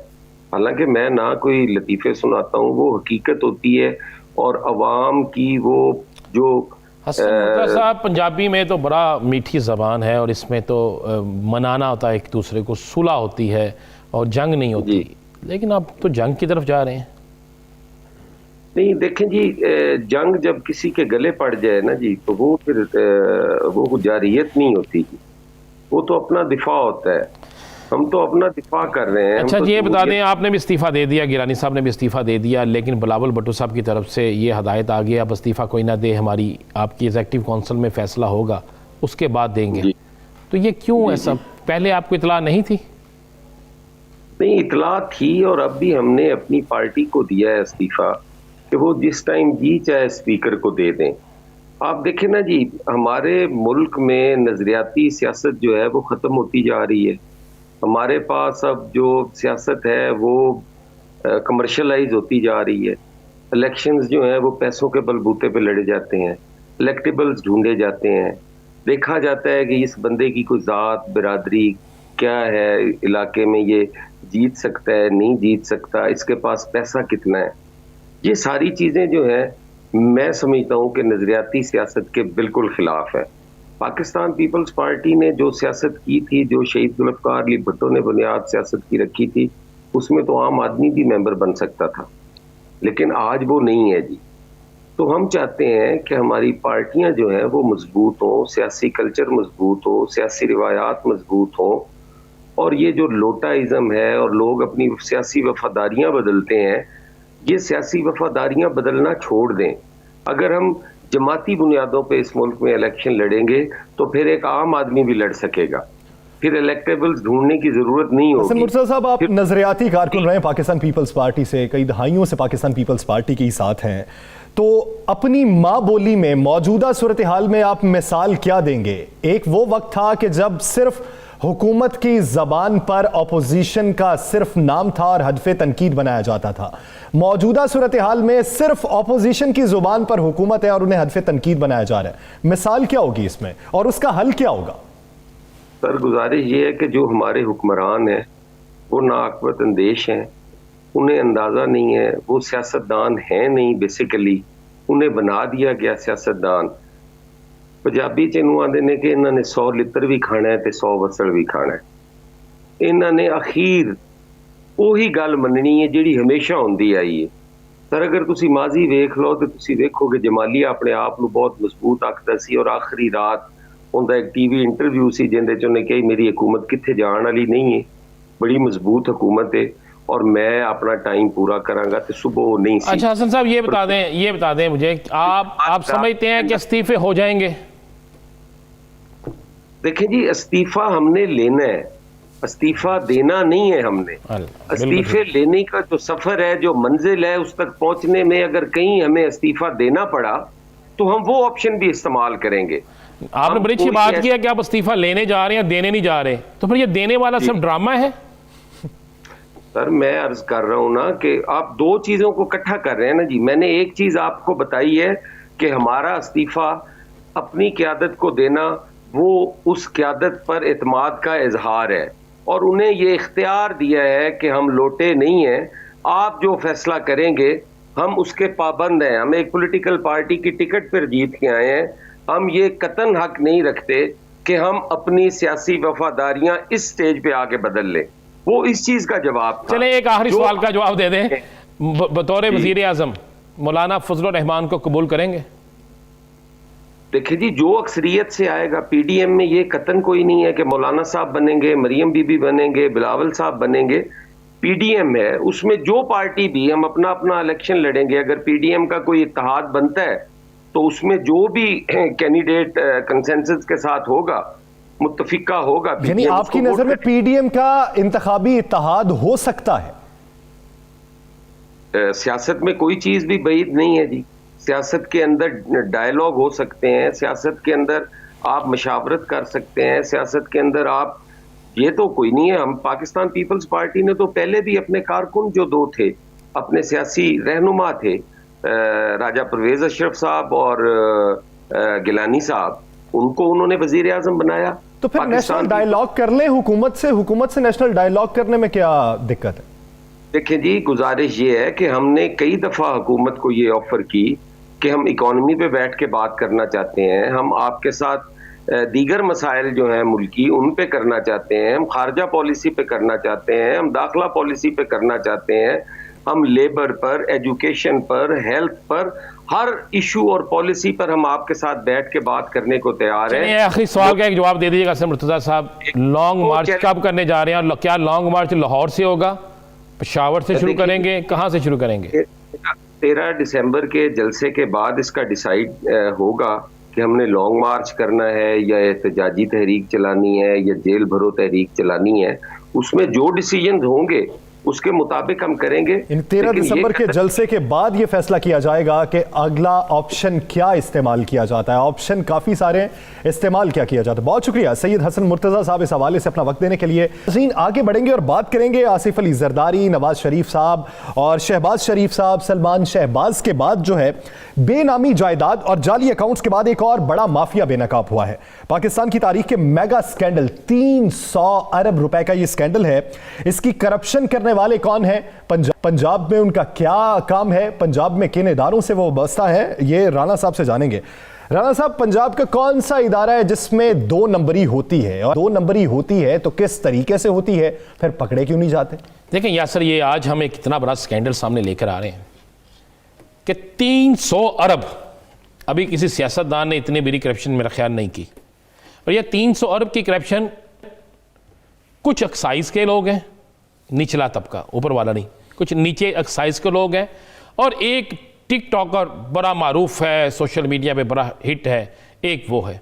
हालांकि मैं ना कोई लतीफ़े सुनाता हूँ, वो हकीकत होती है और अवाम की वो जो हसन साहब, पंजाबी में तो बड़ा मीठी ज़बान है और इसमें तो मनाना होता है, एक दूसरे को सुलह होती है और जंग नहीं होती, लेकिन आप तो जंग की तरफ जा रहे हैं। नहीं देखें जी, जंग जब किसी के गले पड़ जाए ना जी तो वो फिर वो जारियत नहीं होती जी, वो तो अपना दिफा होता है। हम तो अपना दिफा कर रहे हैं। अच्छा, तो ये बता दें, आपने भी इस्तीफ़ा दे दिया, गिलानी साहब ने भी इस्तीफ़ा दे दिया, लेकिन बिलावल भुट्टो साहब की तरफ से ये हदायत आ गई अब इस्तीफ़ा कोई ना दे, हमारी आपकी एग्जीक्यूटिव काउंसिल में फैसला होगा उसके बाद देंगे। तो ये क्यों ऐसा? पहले आपको इतला नहीं थी? नहीं, इतला थी और अब भी हमने अपनी पार्टी को दिया है इस्तीफ़ा कि वो जिस टाइम जी चाहे स्पीकर को दे दें। आप देखें ना जी, हमारे मुल्क में नजरियाती सियासत जो है वो ख़त्म होती जा रही है। हमारे पास अब जो सियासत है वो कमर्शलाइज होती जा रही है। इलेक्शंस जो हैं वो पैसों के बलबूते पे लड़े जाते हैं, इलेक्टेबल्स ढूंढे जाते हैं, देखा जाता है कि इस बंदे की कोई ज़ात बिरादरी क्या है, इलाके में ये जीत सकता है नहीं जीत सकता, इसके पास पैसा कितना है। ये सारी चीज़ें जो है मैं समझता हूं कि नजरियाती सियासत के बिल्कुल खिलाफ है। पाकिस्तान पीपल्स पार्टी ने जो सियासत की थी, जो शहीद जुल्फ़िकार अली भुट्टो ने बुनियाद सियासत की रखी थी, उसमें तो आम आदमी भी मेंबर बन सकता था, लेकिन आज वो नहीं है जी। तो हम चाहते हैं कि हमारी पार्टियां जो हैं वो मजबूत हों, सियासी कल्चर मजबूत हो, सियासी रिवायात मजबूत हों, और ये जो लोटाइज्म है और लोग अपनी सियासी वफादारियां बदलते हैं, ये सियासी वफादारियां बदलना छोड़ दें। अगर हम जमाती बुनियादों पे इस मुल्क में इलेक्शन लड़ेंगे तो फिर एक आम आदमी भी लड़ सकेगा, फिर इलेक्टेबल्स ढूंढने की जरूरत नहीं होगी। मुर्तज़ा साहब, आप नजरियाती कारकुन रहे पाकिस्तान पीपल्स पार्टी से, कई दहाइयों से पाकिस्तान पीपल्स पार्टी के ही साथ हैं, तो अपनी माँ बोली में मौजूदा सूरत हाल में आप मिसाल क्या देंगे? एक वो वक्त था कि जब सिर्फ हुकूमत की जबान पर अपोजिशन का सिर्फ नाम था और हदफ तनकीद बनाया जाता था। मौजूदा सूरत हाल में सिर्फ अपोजिशन की जुबान पर हुकूमत है और उन्हें हदफ तनकीद बनाया जा रहा है। मिसाल क्या होगी इसमें और उसका हल क्या होगा? सर, गुजारिश ये है कि जो हमारे हुक्मरान हैं वो नाअक्बत अंदेश हैं, उन्हें अंदाजा नहीं है, वो सियासतदान हैं नहीं, बेसिकली उन्हें बना दिया गया सियासतदान। पंजाबी च इन्हू आंदे ने कि इन्होंने 100 लित्र भी खाना है ते 100 वसल भी खाना है। इन्होंने अखीर ਉਹੀ ਗੱਲ ਮੰਨਣੀ है ਜਿਹੜੀ हमेशा ਹੁੰਦੀ आई है। सर, अगर तुसी माजी वेख लो तो तुसी वेखोगे जमालिया अपने आप ਨੂੰ बहुत मजबूत आखदा सी, और आखिरी रात उनका एक टीवी इंटरव्यू सी जिंदे च उन्हें कही मेरी हुकूमत कित्थे जाण वाली नहीं है, बड़ी मजबूत हुकूमत है और मैं अपना टाइम पूरा करांगा। तो सुबह वो नहीं सी। अच्छा हसन साहब, ये बता दें मुझे, आप समझते हैं कि इस्तीफे हो जाएंगे? देखें जी, इस्तीफा हमने लेना है, इस्तीफा देना नहीं है। हमने इस्तीफे लेने का जो सफर है, जो मंजिल है, उस तक पहुंचने में अगर कहीं हमें इस्तीफा देना पड़ा तो हम वो ऑप्शन भी इस्तेमाल करेंगे। आपने बड़ी अच्छी बात की है कि आप इस्तीफा लेने जा रहे हैं, देने नहीं जा रहे, तो फिर ये देने वाला सब ड्रामा है? सर, मैं अर्ज कर रहा हूं ना कि आप दो चीजों को इकट्ठा कर रहे हैं ना जी। मैंने एक चीज आपको बताई है कि हमारा इस्तीफा अपनी क़यादत को देना वो उस क़यादत पर एतमाद का इजहार है, और उन्हें ये इख्तियार दिया है कि हम लोटे नहीं हैं, आप जो फैसला करेंगे हम उसके पाबंद हैं। हम एक पॉलिटिकल पार्टी की टिकट पर जीत के आए हैं, हम ये कतन हक नहीं रखते कि हम अपनी सियासी वफादारियां इस स्टेज पे आके बदल लें। वो इस चीज का जवाब था। चले एक आखिरी सवाल का जवाब दे दें, बतौर वजीर आजम मौलाना फजल रहमान को कबूल करेंगे? देखिए जी, जो अक्सरियत से आएगा पीडीएम में, ये कतन कोई नहीं है कि मौलाना साहब बनेंगे, मरियम बीबी बनेंगे, बिलावल साहब बनेंगे। पीडीएम है, उसमें जो पार्टी भी, हम अपना अपना इलेक्शन लड़ेंगे। अगर पीडीएम का कोई इत्तेहाद बनता है तो उसमें जो भी कैंडिडेट कंसेंसस के साथ होगा, मुत्तफिका होगा। यानी आपकी नजर में पीडीएम का इंतखाबी इत्तेहाद हो सकता है? सियासत में कोई चीज भी बैद नहीं है जी। सियासत के अंदर डायलॉग हो सकते हैं, सियासत के अंदर आप मशावरत कर सकते हैं, सियासत के अंदर आप, ये तो कोई नहीं है। हम पाकिस्तान पीपल्स पार्टी ने तो पहले भी अपने कारकुन जो दो थे, अपने सियासी रहनुमा थे, राजा परवेज अशरफ साहब और गिलानी साहब, उनको उन्होंने वजीर आजम बनाया। तो फिर नेशनल डायलॉग कर लें हुकूमत से नेशनल डायलॉग करने में क्या दिक्कत है? देखें जी, गुजारिश ये है कि हमने कई दफा हुकूमत को ये ऑफर की कि हम इकॉनमी पे बैठ के बात करना चाहते हैं, हम आपके साथ दीगर मसाइल जो हैं मुल्की उन पे करना चाहते हैं, हम खारजा पॉलिसी पे करना चाहते हैं, हम दाखिला पॉलिसी पे करना चाहते हैं, हम लेबर पर, एजुकेशन पर, हेल्थ पर, हर इशू और पॉलिसी पर हम आपके साथ बैठ के बात करने को तैयार हैं। आखिरी सवाल का एक जवाब दे दीजिएगा सर मुर्तज़ा साहब, लॉन्ग मार्च कब करने जा रहे हैं और क्या लॉन्ग मार्च लाहौर से होगा, पेशावर से शुरू करेंगे, कहाँ से शुरू करेंगे? 13 दिसंबर के जलसे के बाद इसका डिसाइड होगा कि हमने लॉन्ग मार्च करना है या एहतजाजी तहरीक चलानी है या जेल भरो तहरीक चलानी है। उसमें जो डिसीजन होंगे उसके मुताबिक हम करेंगे। इन 13 दिसंबर के जलसे के बाद यह फैसला किया जाएगा कि अगला ऑप्शन क्या इस्तेमाल किया जाता है। ऑप्शन काफी सारे, इस्तेमाल क्या किया जाता है। बहुत शुक्रिया सैयद हसन मुर्तज़ा साहब इस हवाले से अपना वक्त देने के लिए। आगे बढ़ेंगे और बात करेंगे आसिफ अली जरदारी, नवाज शरीफ साहब और शहबाज शरीफ साहब। सलमान शहबाज के बाद जो है बेनामी जायदाद और जाली अकाउंट्स के बाद एक और बड़ा माफिया बेनकाब हुआ है। पाकिस्तान की तारीख के मेगा स्कैंडल, 300 अरब रुपए का यह स्कैंडल है। इसकी करप्शन करने वाले कौन हैं, पंजाब में उनका क्या काम है, पंजाब में किन इदारों से वो वाबस्ता है, ये राणा साहब से जानेंगे। राणा साहब, पंजाब का कौन सा इदारा है जिसमें 2 नंबरी होती है, और 2 नंबरी होती है तो किस तरीके से होती है, फिर पकड़े क्यों नहीं जाते? देखें यासर, ये आज हम एक इतना बड़ा स्कैंडल सामने लेकर आ रहे हैं कि 300 अरब, अभी किसी सियासतदान ने इतनी बड़ी करप्शन मेरा ख्याल नहीं की, और ये 300 अरब की करप्शन कुछ एक्साइज के लोग हैं, निचला तबका, ऊपर वाला नहीं, कुछ नीचे एक्साइज के लोग हैं, और एक टिकटॉकर बड़ा मारूफ है, सोशल मीडिया पे बड़ा हिट है, एक वो है।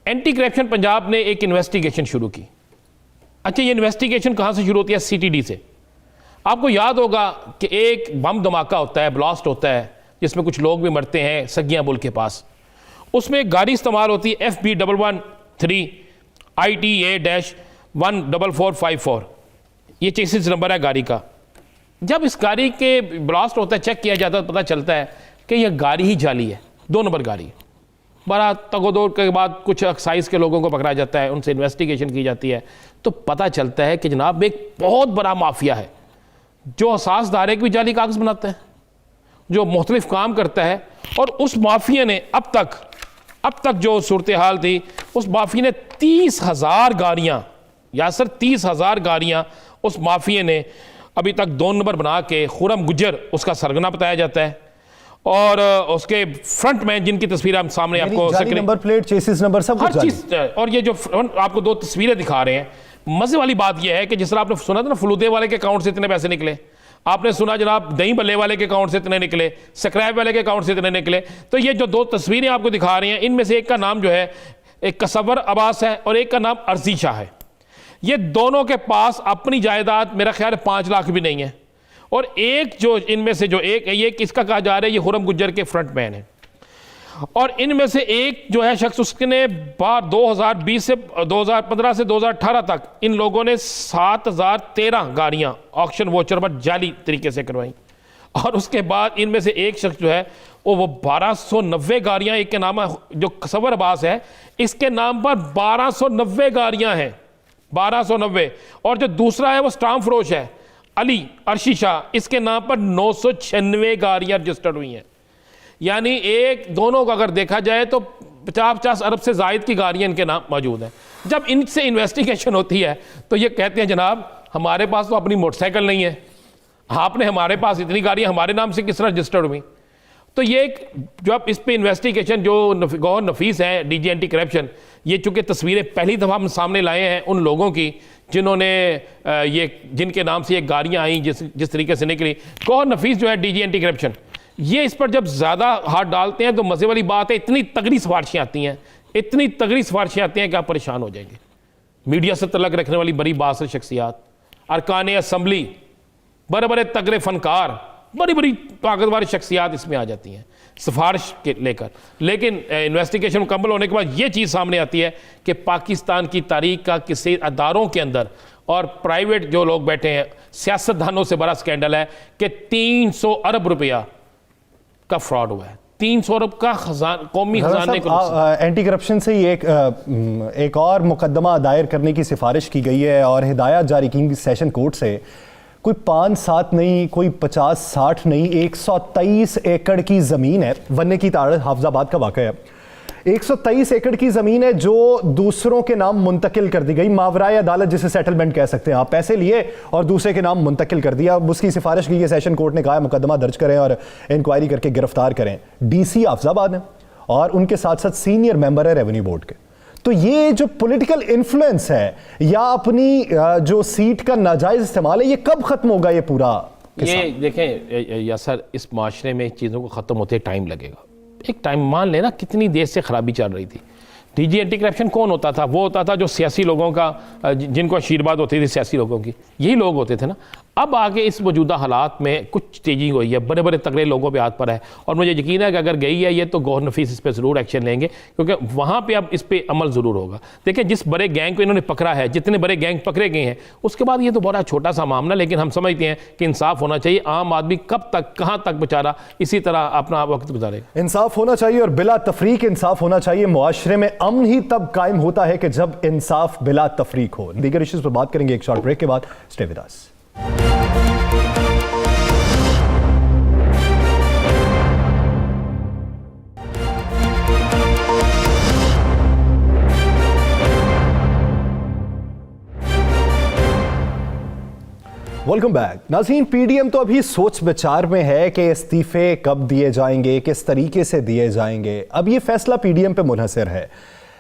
एंटी करप्शन पंजाब ने एक इन्वेस्टिगेशन शुरू की। अच्छा, ये इन्वेस्टिगेशन कहाँ से शुरू होती है? सीटीडी से। आपको याद होगा कि एक बम धमाका होता है, ब्लास्ट होता है, जिसमें कुछ लोग भी मरते हैं सगियां बुल के पास। उसमें एक गाड़ी इस्तेमाल होती है FB113 ITA-14454, ये चेसिस नंबर है गाड़ी का। जब इस गाड़ी के ब्लास्ट होता है, चेक किया जाता है, पता चलता है कि यह गाड़ी ही जाली है, 2 नंबर गाड़ी। बड़ा तगोदोड़ के बाद कुछ एक्साइज के लोगों को पकड़ा जाता है, उनसे इन्वेस्टिगेशन की जाती है, तो पता चलता है कि जनाब एक बहुत बड़ा माफिया है जो असास दायरे के भी जाली कागज बनाता है, जो मुख्तलिफ काम करता है। और उस माफिया ने अब तक जो सूरत हाल थी, उस माफिया ने 30,000 गाड़ियाँ, या सर 30,000 गाड़ियाँ उस माफिया ने अभी तक 2 नंबर बना के, खुरम गुज्जर उसका सरगना बताया जाता है, और उसके फ्रंट में जिनकी तस्वीर हम सामने आपको नंबर प्लेट, चेसिस नंबर, सब हर चीज। और ये जो फ्रंट आपको 2 तस्वीरें दिखा रहे हैं, मजे वाली बात यह है कि जिस तरह आपने सुना था ना, फलूदे वाले के अकाउंट से इतने पैसे निकले, आपने सुना जनाब दही बल्ले वाले के अकाउंट से इतने निकले, स्क्रैप वाले के अकाउंट से इतने निकले। तो ये जो 2 तस्वीरें आपको दिखा रही हैं, इनमें से एक का नाम जो है एक कसवर अब्बास है और एक का नाम अर्जी शाह है। ये दोनों के पास अपनी जायदाद मेरा ख्याल 5 लाख भी नहीं है, और एक जो इनमें से जो एक है, ये किसका कहा जा रहा है, ये खुरम गुज्जर के फ्रंट मैन है। और इनमें से एक जो है शख्स, उसने 2020 से 2015 से 2018 तक इन लोगों ने 7,013 गाड़ियां ऑक्शन वोचर पर जाली तरीके से करवाई। और उसके बाद इनमें से एक शख्स जो है वो 1290 गाड़ियां, एक के नाम है जो कसवर अब्बास है, इसके नाम पर 1290 गाड़ियां हैं, 1290। और जो दूसरा है वो स्टाम्प फरोश है अली अर्शी शाह, इसके नाम पर 996 गाड़ियां रजिस्टर्ड हुई हैं। यानी एक दोनों का अगर देखा जाए तो 50 अरब से जायद की गाड़ियां इनके नाम मौजूद हैं। जब इनसे इन्वेस्टिगेशन होती है तो ये कहते हैं जनाब हमारे पास तो अपनी मोटरसाइकिल नहीं है, आपने हमारे पास इतनी गाड़ियां हमारे नाम से किस तरह रजिस्टर्ड हुई? तो ये एक जब इस पे इन्वेस्टिगेशन जो गौहर नफीस है डीजी एंटी करप्शन, ये चूंकि तस्वीरें पहली दफ़ा हम सामने लाए हैं उन लोगों की जिन्होंने ये जिनके नाम से ये गाड़ियाँ आई जिस तरीके से निकली। गौहर नफीस जो है डीजी एंटी करप्शन, ये इस पर जब ज़्यादा हाथ डालते हैं तो मज़े वाली बात है, इतनी तगड़ी सिफारिशें आती हैं, इतनी तगड़ी सिफारिशें आती हैं कि आप परेशान हो जाएंगे। मीडिया से तलक रखने वाली बड़ी बासर शख्सियात, अरकान असम्बली, बड़े बड़े तगड़े फनकार, बड़ी बड़ी ताकतवर शख्सियात इसमें आ जाती हैं सिफारिश के लेकर। लेकिन इन्वेस्टिगेशन मुकम्मल होने के बाद ये चीज़ सामने आती है कि पाकिस्तान की तारीख का किसी अदारों के अंदर और प्राइवेट जो लोग बैठे हैं सियासतदानों से बड़ा स्कैंडल है कि 300 अरब रुपया का फ्रॉड हुआ है। 300 अरब का कौमी खजाने को। एंटी करप्शन से ही एक और मुकदमा दायर करने की सिफारिश की गई है और हिदायत जारी की सेशन कोर्ट से। कोई 5-7 नहीं, कोई 50-60 नहीं, 123 एकड़ की ज़मीन है। वन्ने की ताड़ हाफजाबाद का वाक़या है। 123 एकड़ की ज़मीन है जो दूसरों के नाम मुंतकिल कर दी गई, मावराए अदालत जिसे सेटलमेंट कह सकते हैं। आप पैसे लिए और दूसरे के नाम मुंतकिल कर दिया। अब उसकी सिफारिश की है, सेशन कोर्ट ने कहा मुकदमा दर्ज करें और इंक्वायरी करके गिरफ्तार करें। डीसी हाफजाबाद है और उनके साथ साथ सीनियर मेंबर है रेवेन्यू बोर्ड के। तो ये जो पॉलिटिकल इन्फ्लुएंस है या अपनी जो सीट का नाजायज इस्तेमाल है, ये कब खत्म होगा ये पूरा? ये देखें या सर, इस माशरे में चीज़ों को ख़त्म होते टाइम लगेगा। एक टाइम मान लेना कितनी देर से खराबी चल रही थी। डीजी एंटी करप्शन कौन होता था? वो होता था जो सियासी लोगों का, जिनको आशीर्वाद होती थी सियासी लोगों की, यही लोग होते थे ना। अब आगे इस मौजूदा हालात में कुछ तेजी हुई है, बड़े बड़े तगड़े लोगों पे हाथ पर है और मुझे यकीन है कि अगर गई है ये तो गौहर नफीस इस पर ज़रूर एक्शन लेंगे, क्योंकि वहाँ पे अब इस पर अमल ज़रूर होगा। देखिए जिस बड़े गैंग को इन्होंने पकड़ा है, जितने बड़े गैंग पकड़े गए हैं, उसके बाद ये तो बड़ा छोटा सा मामला, लेकिन हम समझते हैं कि इंसाफ होना चाहिए। आम आदमी कब तक कहाँ तक बेचारा इसी तरह अपना वक्त गुजारेगा? इंसाफ होना चाहिए और बिला तफरीक इंसाफ होना चाहिए। मुआशरे में अमन ही तब कायम होता है कि जब इंसाफ बिला तफरीक हो। दीगर इश्यूज पर बात करेंगे एक शॉर्ट ब्रेक के बाद। Stay with us. Welcome back नाज़रीन। पीडीएम तो अभी सोच विचार में है कि इस्तीफे कब दिए जाएंगे, किस तरीके से दिए जाएंगे। अब ये फैसला पीडीएम पे मुनहसर है,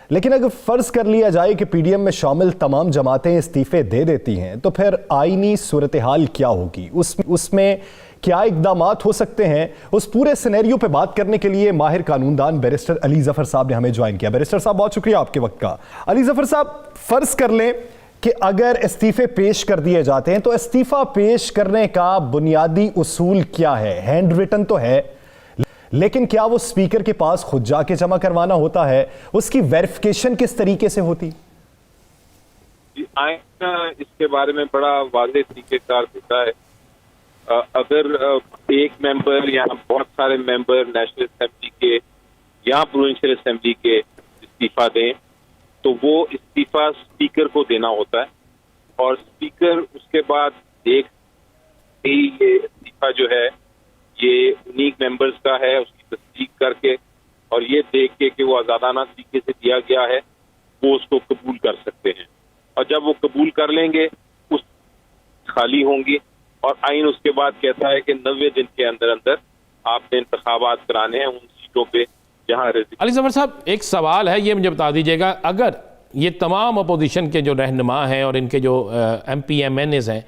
लेकिन अगर फर्ज कर लिया जाए कि पीडीएम में शामिल तमाम जमातें इस्तीफे दे देती हैं तो फिर आईनी सूरत हाल क्या होगी, उसमें क्या इकदामात हो सकते हैं। उस पूरे सिनेरियो पे बात करने के लिए माहिर कानूनदान बैरिस्टर अली जफर साहब ने हमें ज्वाइन किया। बैरिस्टर साहब बहुत शुक्रिया आपके वक्त का। अली जफर साहब, फर्ज कर लें कि अगर इस्तीफे पेश कर दिए जाते हैं तो इस्तीफा पेश करने का बुनियादी उसूल क्या है? हैंड रिटन तो है, लेकिन क्या वो स्पीकर के पास खुद जाके जमा करवाना होता है? उसकी वेरिफिकेशन किस तरीके से होती? आईन इसके बारे में बड़ा वाज़ेह तरीकेकार देता है। अगर एक मेंबर या बहुत सारे मेंबर नेशनल असेंबली के या प्रोविंशियल असेंबली के इस्तीफा दें तो वो इस्तीफा स्पीकर को देना होता है, और स्पीकर उसके बाद देख ये इस्तीफा जो है ये उन्हीं मेंबर्स का है, उसकी तस्दीक करके और ये देख के कि वो आज़ादाना तरीके से दिया गया है, वो उसको कबूल कर सकते हैं। और जब वो कबूल कर लेंगे उस खाली होंगी, और आइन उसके बाद कहता है कि 90 दिन के अंदर अंदर आपने इंतखाबात कराने हैं उन सीटों पे जहां। अली जफर साहब, एक सवाल है, ये मुझे बता दीजिएगा, अगर ये तमाम अपोजिशन के जो रहनुमा हैं और इनके जो MP MNAs हैं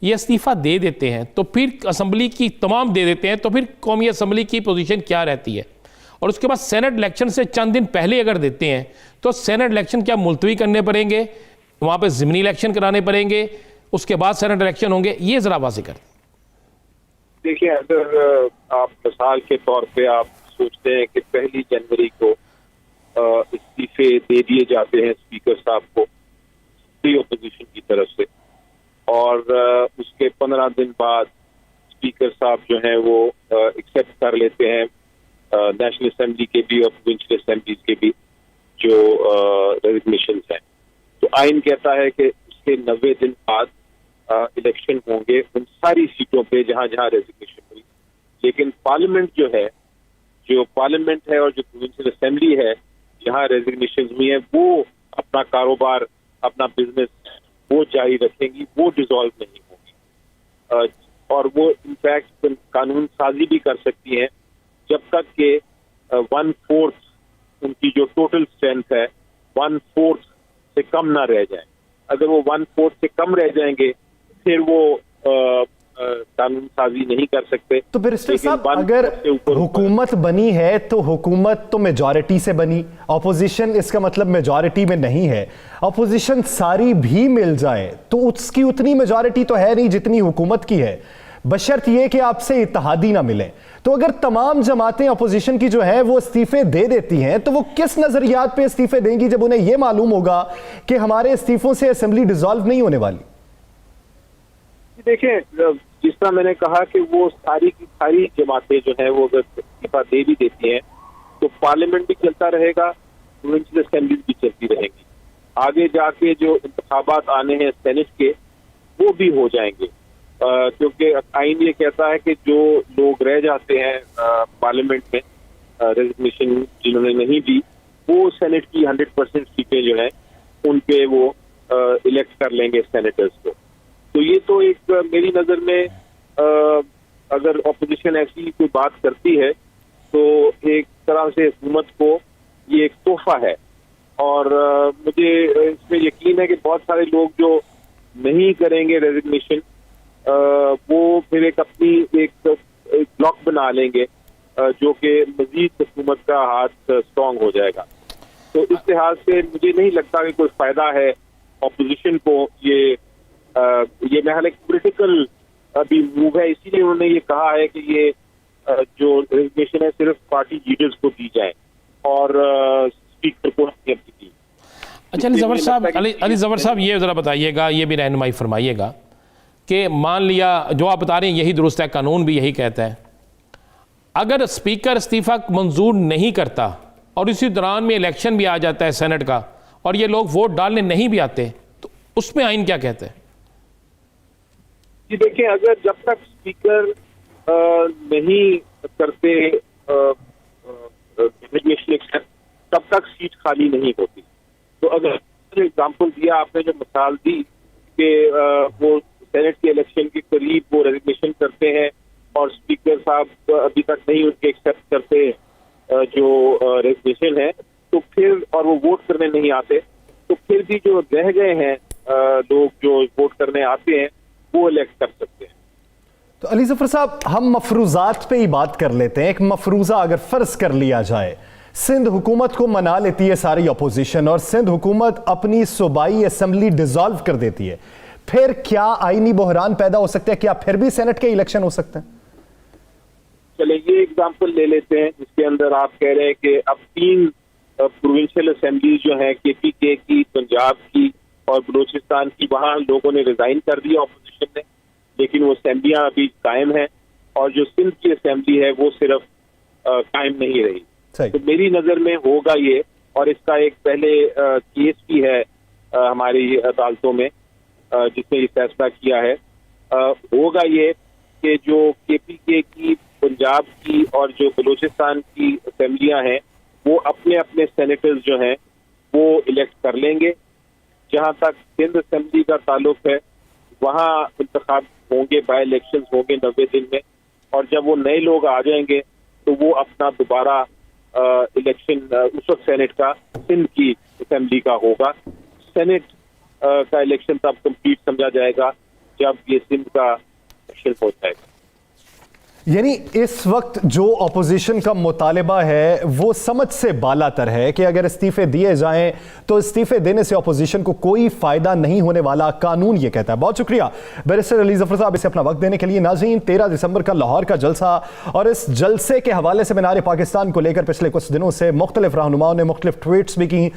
ये इस्तीफ़ा दे देते हैं तो फिर असम्बली की तमाम दे देते हैं तो फिर कौमी असम्बली की पोजीशन क्या रहती है? और उसके बाद सेनेट इलेक्शन से चंद दिन पहले अगर देते हैं तो सेनेट इलेक्शन क्या मुलतवी करने पड़ेंगे, वहाँ पर ज़िमनी इलेक्शन कराने पड़ेंगे, उसके बाद सेनेट इलेक्शन होंगे? ये ज़रा वाज़ेह कर। देखिए, अगर आप मिसाल के तौर पे आप सोचते हैं कि 1 जनवरी को इस्तीफे दे दिए जाते हैं स्पीकर साहब को अपोजिशन की तरफ से, और उसके 15 दिन बाद स्पीकर साहब जो हैं वो एक्सेप्ट कर लेते हैं नेशनल असेंबली के भी और प्रोविंशियल असेंबलीज के भी जो रेजिग्नेशन हैं, तो आइन कहता है कि उसके 90 दिन बाद इलेक्शन होंगे उन सारी सीटों पे जहां जहां रेजिग्नेशन हुई। लेकिन पार्लियामेंट जो है, जो पार्लियामेंट है और जो प्रोविंशियल असेंबली है जहां रेजिग्नेशन हुई है, वो अपना कारोबार, अपना बिजनेस वो जारी रखेंगी, वो डिसॉल्व नहीं होगी, और वो इनफैक्ट कानून साजी भी कर सकती हैं जब तक के 1/4 उनकी जो टोटल स्ट्रेंथ है 1/4 से कम ना रह जाए। अगर वो 1/4 से कम रह जाएंगे फिर वो कानून साजी नहीं कर सकते। तो बैरिस्टर साहब, अगर हुकूमत बनी है तो हुकूमत तो मेजॉरिटी से बनी, ऑपोजिशन इसका मतलब मेजॉरिटी में नहीं है। ऑपोजिशन सारी भी मिल जाए तो उसकी उतनी मेजॉरिटी तो है नहीं जितनी हुकूमत की है, बशर्त ये कि आपसे इत्तेहादी ना मिले। तो अगर तमाम जमातें अपोजिशन की जो है वो इस्तीफे दे देती हैं तो वो किस नजरियात पे इस्तीफे देंगी जब उन्हें यह मालूम होगा कि हमारे इस्तीफों से असेंबली डिसॉल्व नहीं होने वाली? देखिए, जिस तरह मैंने कहा कि वो सारी की सारी जमातें जो है वो अगर इस्तीफा दे भी देती हैं तो पार्लियामेंट भी चलता रहेगा, प्रोविंशियल असेंबली भी चलती रहेंगी। आगे जाके जो इंतखाबात आने हैं सेनेट के वो भी हो जाएंगे, क्योंकि आइन ये कहता है कि जो लोग रह जाते हैं पार्लियामेंट में रेजिग्नेशन जिन्होंने नहीं दी, वो सेनेट की 100% सीटें जो हैं उन पे वो इलेक्ट कर लेंगे सेनेटर्स को। तो ये तो एक मेरी नज़र में अगर ऑपोजिशन ऐसी कोई बात करती है तो एक तरह से हुकूमत को ये एक तोहफा है, और मुझे इसमें यकीन है कि बहुत सारे लोग जो नहीं करेंगे रेजिग्नेशन वो फिर एक अपनी एक ब्लॉक बना लेंगे जो कि मजीद हुकूमत का हाथ स्ट्रॉन्ग हो जाएगा। तो इस लिहाज से मुझे नहीं लगता कि कोई फायदा है ऑपोजिशन को। ये महल एक पॉलिटिकल अभी मूव है, इसीलिए उन्होंने ये कहा है कि ये जो रेजिग्नेशन है सिर्फ पार्टी लीडर्स को दी जाए और स्पीकर को नहीं दी। अच्छा अली जफर साहब, ये ज़रा बताइएगा, ये भी रहनुमाई फरमाइएगा कि मान लिया जो आप बता रहे हैं यही दुरुस्त है, कानून भी यही कहता है, अगर स्पीकर इस्तीफ़ा मंजूर नहीं करता और इसी दौरान में इलेक्शन भी आ जाता है सेनेट का और ये लोग वोट डालने नहीं भी आते तो उसमें आइन क्या कहते हैं? जी देखिए, अगर जब तक स्पीकर नहीं करते तब तक सीट खाली नहीं होती। तो अगर एग्जाम्पल दिया आपने, जो मिसाल दी कि वो सेनेट के इलेक्शन के करीब वो रेजिग्नेशन करते हैं और स्पीकर साहब अभी तक नहीं उनके एक्सेप्ट करते जो रेजिग्नेशन है, तो फिर और वो वोट करने नहीं आते, तो फिर भी जो रह गए हैं लोग जो वोट करने आते हैं वो इलेक्ट कर सकते हैं। तो अली जफर साहब, हम मफरूजात पे ही बात कर लेते हैं। एक मफरूजा अगर फर्ज कर लिया जाए, सिंध हुकूमत को मना लेती है सारी अपोजिशन और सिंध हुकूमत अपनी सूबाई असेंबली डिसॉल्व कर देती है, फिर क्या आईनी बहरान पैदा हो सकता है? क्या फिर भी सेनेट के इलेक्शन हो सकते हैं? चले ये एग्जाम्पल ले लेते हैं जिसके अंदर आप कह रहे हैं कि अब 3 प्रोविंशियल असेंबली जो है KPK की, पंजाब की और बलूचिस्तान की, वहां लोगों ने रिजाइन कर दिया ऑपोजिशन ने, लेकिन वो असेंबलियां अभी कायम है और जो सिंध की असेंबली है वो सिर्फ कायम नहीं रही। तो मेरी नजर में होगा ये, और इसका एक पहले केस भी है हमारी अदालतों में जिसने ये फैसला किया है। होगा ये कि जो KPK की, पंजाब की और जो बलूचिस्तान की असेंबलियां हैं वो अपने अपने सेनेटर्स जो हैं वो इलेक्ट कर लेंगे। जहां तक सिंध असेंबली का ताल्लुक है वहां इंतखाब होंगे, बाय इलेक्शंस होंगे 90 दिन में, और जब वो नए लोग आ जाएंगे तो वो अपना दोबारा इलेक्शन उस वक्त सेनेट का सिंध की असेंबली का होगा। सेनेट का इलेक्शन तब कंप्लीट समझा जाएगा जब ये सिंध का इलेक्शन हो जाएगा। यानी इस वक्त जो अपोजिशन का मुतालिबा है वो समझ से बालातर है कि अगर इस्तीफे दिए जाएं तो इस्तीफे देने से अपोजिशन को कोई फायदा नहीं होने वाला, कानून ये कहता है। बहुत शुक्रिया बैरिस्टर अली जफर साहब इसे अपना वक्त देने के लिए। नाज़रीन, 13 दिसंबर का लाहौर का जलसा और इस जलसे के हवाले से मीनार पाकिस्तान को लेकर पिछले कुछ दिनों से मुख्तलिफ रहनुमाओं ने मुख्तलिफ ट्वीट्स भी की,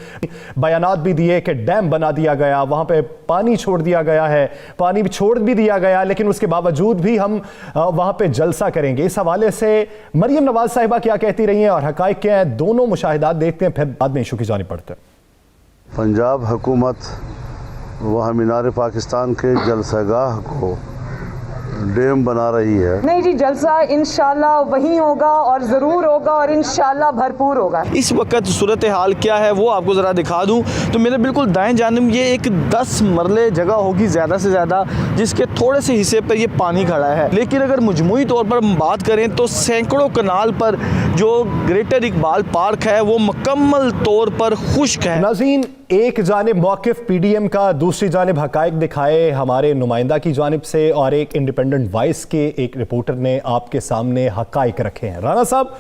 बयानात भी दिए कि डैम बना दिया गया, वहां पर पानी छोड़ दिया गया है, पानी भी छोड़ भी दिया गया, लेकिन उसके बावजूद भी हम वहां पर जलसा करेंगे। इस हवाले से मरियम नवाज साहिबा क्या कहती रही हैं और हकायक क्या हैं, दोनों मुशाहिदात देखते हैं, फिर बाद में इशू की जानिब बढ़ते हैं। पंजाब हुकूमत वहाँ मीनार पाकिस्तान के जलसागाह को डैम बना रही है। नहीं जी, जलसा इंशाल्लाह वहीं होगा और ज़रूर होगा और इंशाल्लाह भरपूर होगा। इस वक्त सूरत हाल क्या है वो आपको ज़रा दिखा दूं तो मेरे बिल्कुल दाएं जानिब ये एक 10 मरले जगह होगी ज़्यादा से ज़्यादा, जिसके थोड़े से हिस्से पर ये पानी खड़ा है। लेकिन अगर मजमूई तौर पर हम बात करें तो सैकड़ों कनाल पर जो ग्रेटर इकबाल पार्क है वो मुकम्मल तौर पर खुश्क है। नाज़रीन, एक जानिब मौक़िफ़ PDM का, दूसरी जानिब हकायक दिखाए हमारे नुमाइंदा की जानिब से, और एक इंडिपेंडेंट वॉइस के एक रिपोर्टर ने आपके सामने हकायक रखे हैं। राना साहब,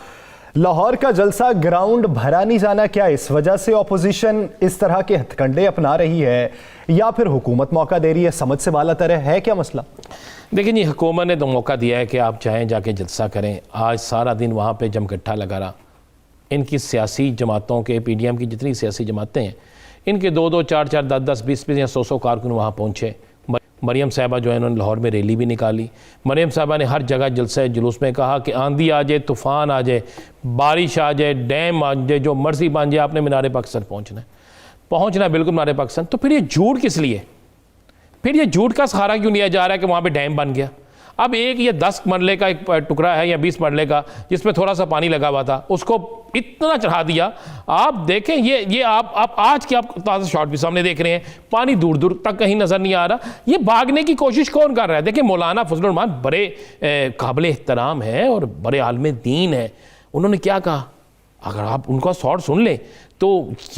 लाहौर का जलसा ग्राउंड भरा नहीं जाना, क्या इस वजह से अपोजिशन इस तरह के हथकंडे अपना रही है या फिर हुकूमत मौका दे रही है? समझ से बालातर है क्या मसला? देखिए जी, हुकूमत ने तो मौका दिया है कि आप चाहें जाके जलसा करें। आज सारा दिन वहाँ पे जमघट्टा लगा रहा। इनकी सियासी जमातों के, PDM की जितनी सियासी जमातें हैं, इनके 2-2, 4-4, 10-10, 20-20 या 100-100 कारकुन वहाँ पहुँचे। मरियम साहिबा जो है उन्होंने लाहौर में रैली भी निकाली। मरियम साहिबा ने हर जगह जलसे जुलूस में कहा कि आंधी आ जाए, तूफ़ान आ जाए, बारिश आ जाए, डैम आ जाए, जो मर्जी बन जाए, आपने मीनार पाकिस्तान पहुँचना बिल्कुल मीनार पाकिस्तान। तो फिर ये झूठ किस लिए? फिर ये झूठ का सहारा क्यों लिया जा रहा है कि वहाँ पे डैम बन गया? अब एक ये 10 मरले का एक टुकड़ा है या 20 मरले का जिसमें थोड़ा सा पानी लगा हुआ था, उसको इतना चढ़ा दिया। आप देखें ये आप आज के आप ताज़ा शॉट भी सामने देख रहे हैं, पानी दूर दूर तक कहीं नज़र नहीं आ रहा। ये भागने की कोशिश कौन कर रहा है? देखिए, मौलाना फजलुर रहमान बड़े काबिल एहतराम है और बड़े आलिम दीन है। उन्होंने क्या कहा? अगर आप उनका शॉट सुन लें तो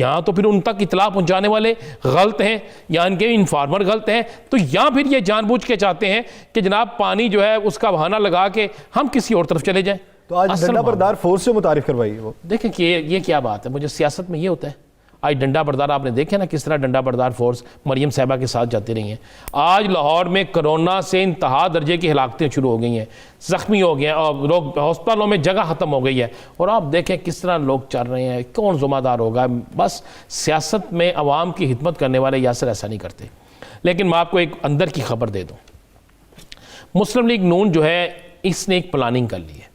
या तो फिर उन तक इतला पहुंचाने वाले गलत हैं या इनके इन्फॉर्मर गलत हैं, तो या फिर ये जानबूझ के चाहते हैं कि जनाब पानी जो है उसका बहाना लगा के हम किसी और तरफ चले जाएं। तो आज डंडा बरदार फोर्स से मुतारिफ करवाई वो। देखें कि ये क्या बात है, मुझे सियासत में ये होता है। आज डंडा बरदार आपने देखे ना किस तरह डंडा बरदार फोर्स मरियम साहिबा के साथ जाती रही हैं। आज लाहौर में कोरोना से इंतहा दर्जे की हिलाकतें शुरू हो गई हैं, ज़ख्मी हो गए हैं और लोग हॉस्पिटलों में जगह ख़त्म हो गई है। और आप देखें किस तरह लोग चल रहे हैं, कौन ज़िम्मेदार होगा? बस सियासत में अवाम की खिदमत करने वाले यासर ऐसा नहीं करते। लेकिन मैं आपको एक अंदर की खबर दे दूँ, मुस्लिम लीग नून जो है इसने एक प्लानिंग कर ली है।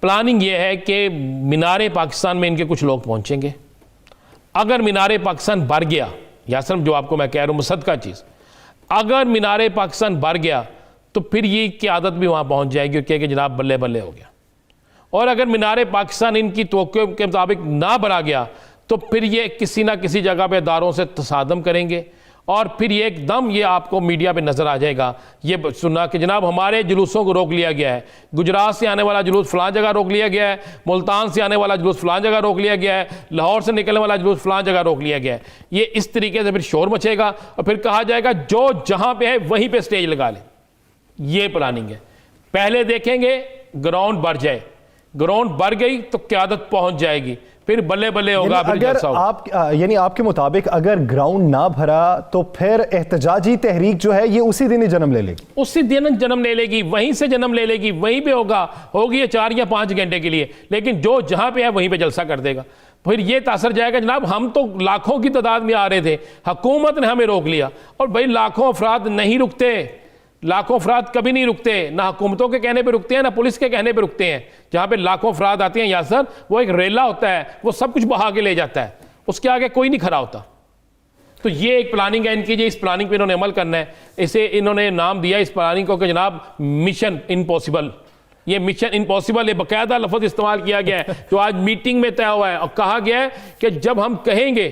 प्लानिंग ये है कि मीनार पाकिस्तान में इनके कुछ लोग पहुँचेंगे। अगर मीनार पाकिस्तान भर गया, यासर जो आपको मैं कह रहा हूँ मुसद्दका चीज़, अगर मीनार पाकिस्तान भर गया तो फिर ये की आदत भी वहाँ पहुँच जाएगी कि जनाब बल्ले बल्ले हो गया। और अगर मीनार पाकिस्तान इनकी तवक्को के मुताबिक ना भरा गया तो फिर ये किसी ना किसी जगह पे दारों से तसादम करेंगे और फिर ये एकदम ये आपको मीडिया पे नजर आ जाएगा ये सुनना कि जनाब हमारे जुलूसों को रोक लिया गया है, गुजरात से आने वाला जुलूस फलां जगह रोक लिया गया है, मुल्तान से आने वाला जुलूस फलां जगह रोक लिया गया है, लाहौर से निकलने वाला जुलूस फलां जगह रोक लिया गया है। ये इस तरीके से फिर शोर मचेगा और फिर कहा जाएगा जो जहां पे है वहीं पे स्टेज लगा ले। ये प्लानिंग है। पहले देखेंगे ग्राउंड बढ़ जाए, ग्राउंड बढ़ गई तो क़यादत पहुंच जाएगी, फिर बल्ले बल्ले होगा। फिर अगर आप यानी आपके मुताबिक अगर ग्राउंड ना भरा तो फिर एहतजाजी तहरीक जो है ये उसी दिन ही जन्म ले लेगी, उसी दिन जन्म ले लेगी, वहीं से जन्म ले लेगी, वहीं पे होगी 4 या 5 घंटे के लिए, लेकिन जो जहां पे है वहीं पे जलसा कर देगा। फिर ये तासर जाएगा जनाब हम तो लाखों की तादाद में आ रहे थे, हुकूमत ने हमें रोक लिया। और भाई लाखों अफराद नहीं रुकते, लाखों अफराद कभी नहीं रुकते, ना हुकूमतों के कहने पे रुकते हैं ना पुलिस के कहने पे रुकते हैं। जहां पे लाखों अफराद आते हैं यासर, वो एक रेला होता है, वो सब कुछ बहा के ले जाता है, उसके आगे कोई नहीं खड़ा होता। तो ये एक प्लानिंग है इनकी, इस प्लानिंग पे इन्होंने अमल करना है। इसे इन्होंने नाम दिया इस प्लानिंग को कि जनाब मिशन इम्पॉसिबल। ये मिशन इम्पॉसिबल है, बाकायदा लफ्ज इस्तेमाल किया गया है जो आज मीटिंग में तय हुआ है, और कहा गया है कि जब हम कहेंगे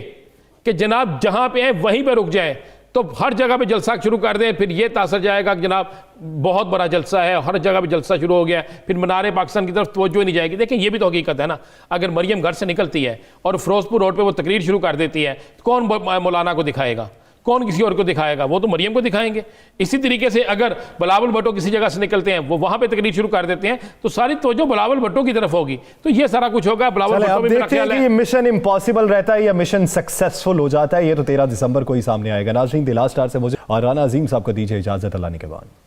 कि जनाब जहां पे है वहीं पे रुक जाए तो हर जगह पे जलसा शुरू कर दें, फिर ये तासर जाएगा कि जनाब बहुत बड़ा जलसा है, हर जगह पे जलसा शुरू हो गया है, फिर मीनार पाकिस्तान की तरफ तवज्जो नहीं जाएगी। देखिए ये भी तो हकीकत है ना, अगर मरियम घर से निकलती है और फिरोजपुर रोड पे वो तकरीर शुरू कर देती है, कौन मौलाना को दिखाएगा, कौन किसी और को दिखाएगा? वो तो मरियम को दिखाएंगे। इसी तरीके से अगर बिलावल भुट्टो किसी जगह से निकलते हैं, वो वहां पे तकरीर शुरू कर देते हैं, तो सारी तवज्जो बिलावल भुट्टो की तरफ होगी। तो ये सारा कुछ होगा। बिलावल भुट्टो में मेरा ख्याल है ये मिशन इम्पॉसिबल रहता है या मिशन सक्सेसफुल हो जाता है, ये तो 13 दिसंबर को ही सामने आएगा। नाज़रीन, द लास्ट स्टार से मुझे और राना अजीम साहब को दीजिए इजाजत, अल्लाह ने के बाद।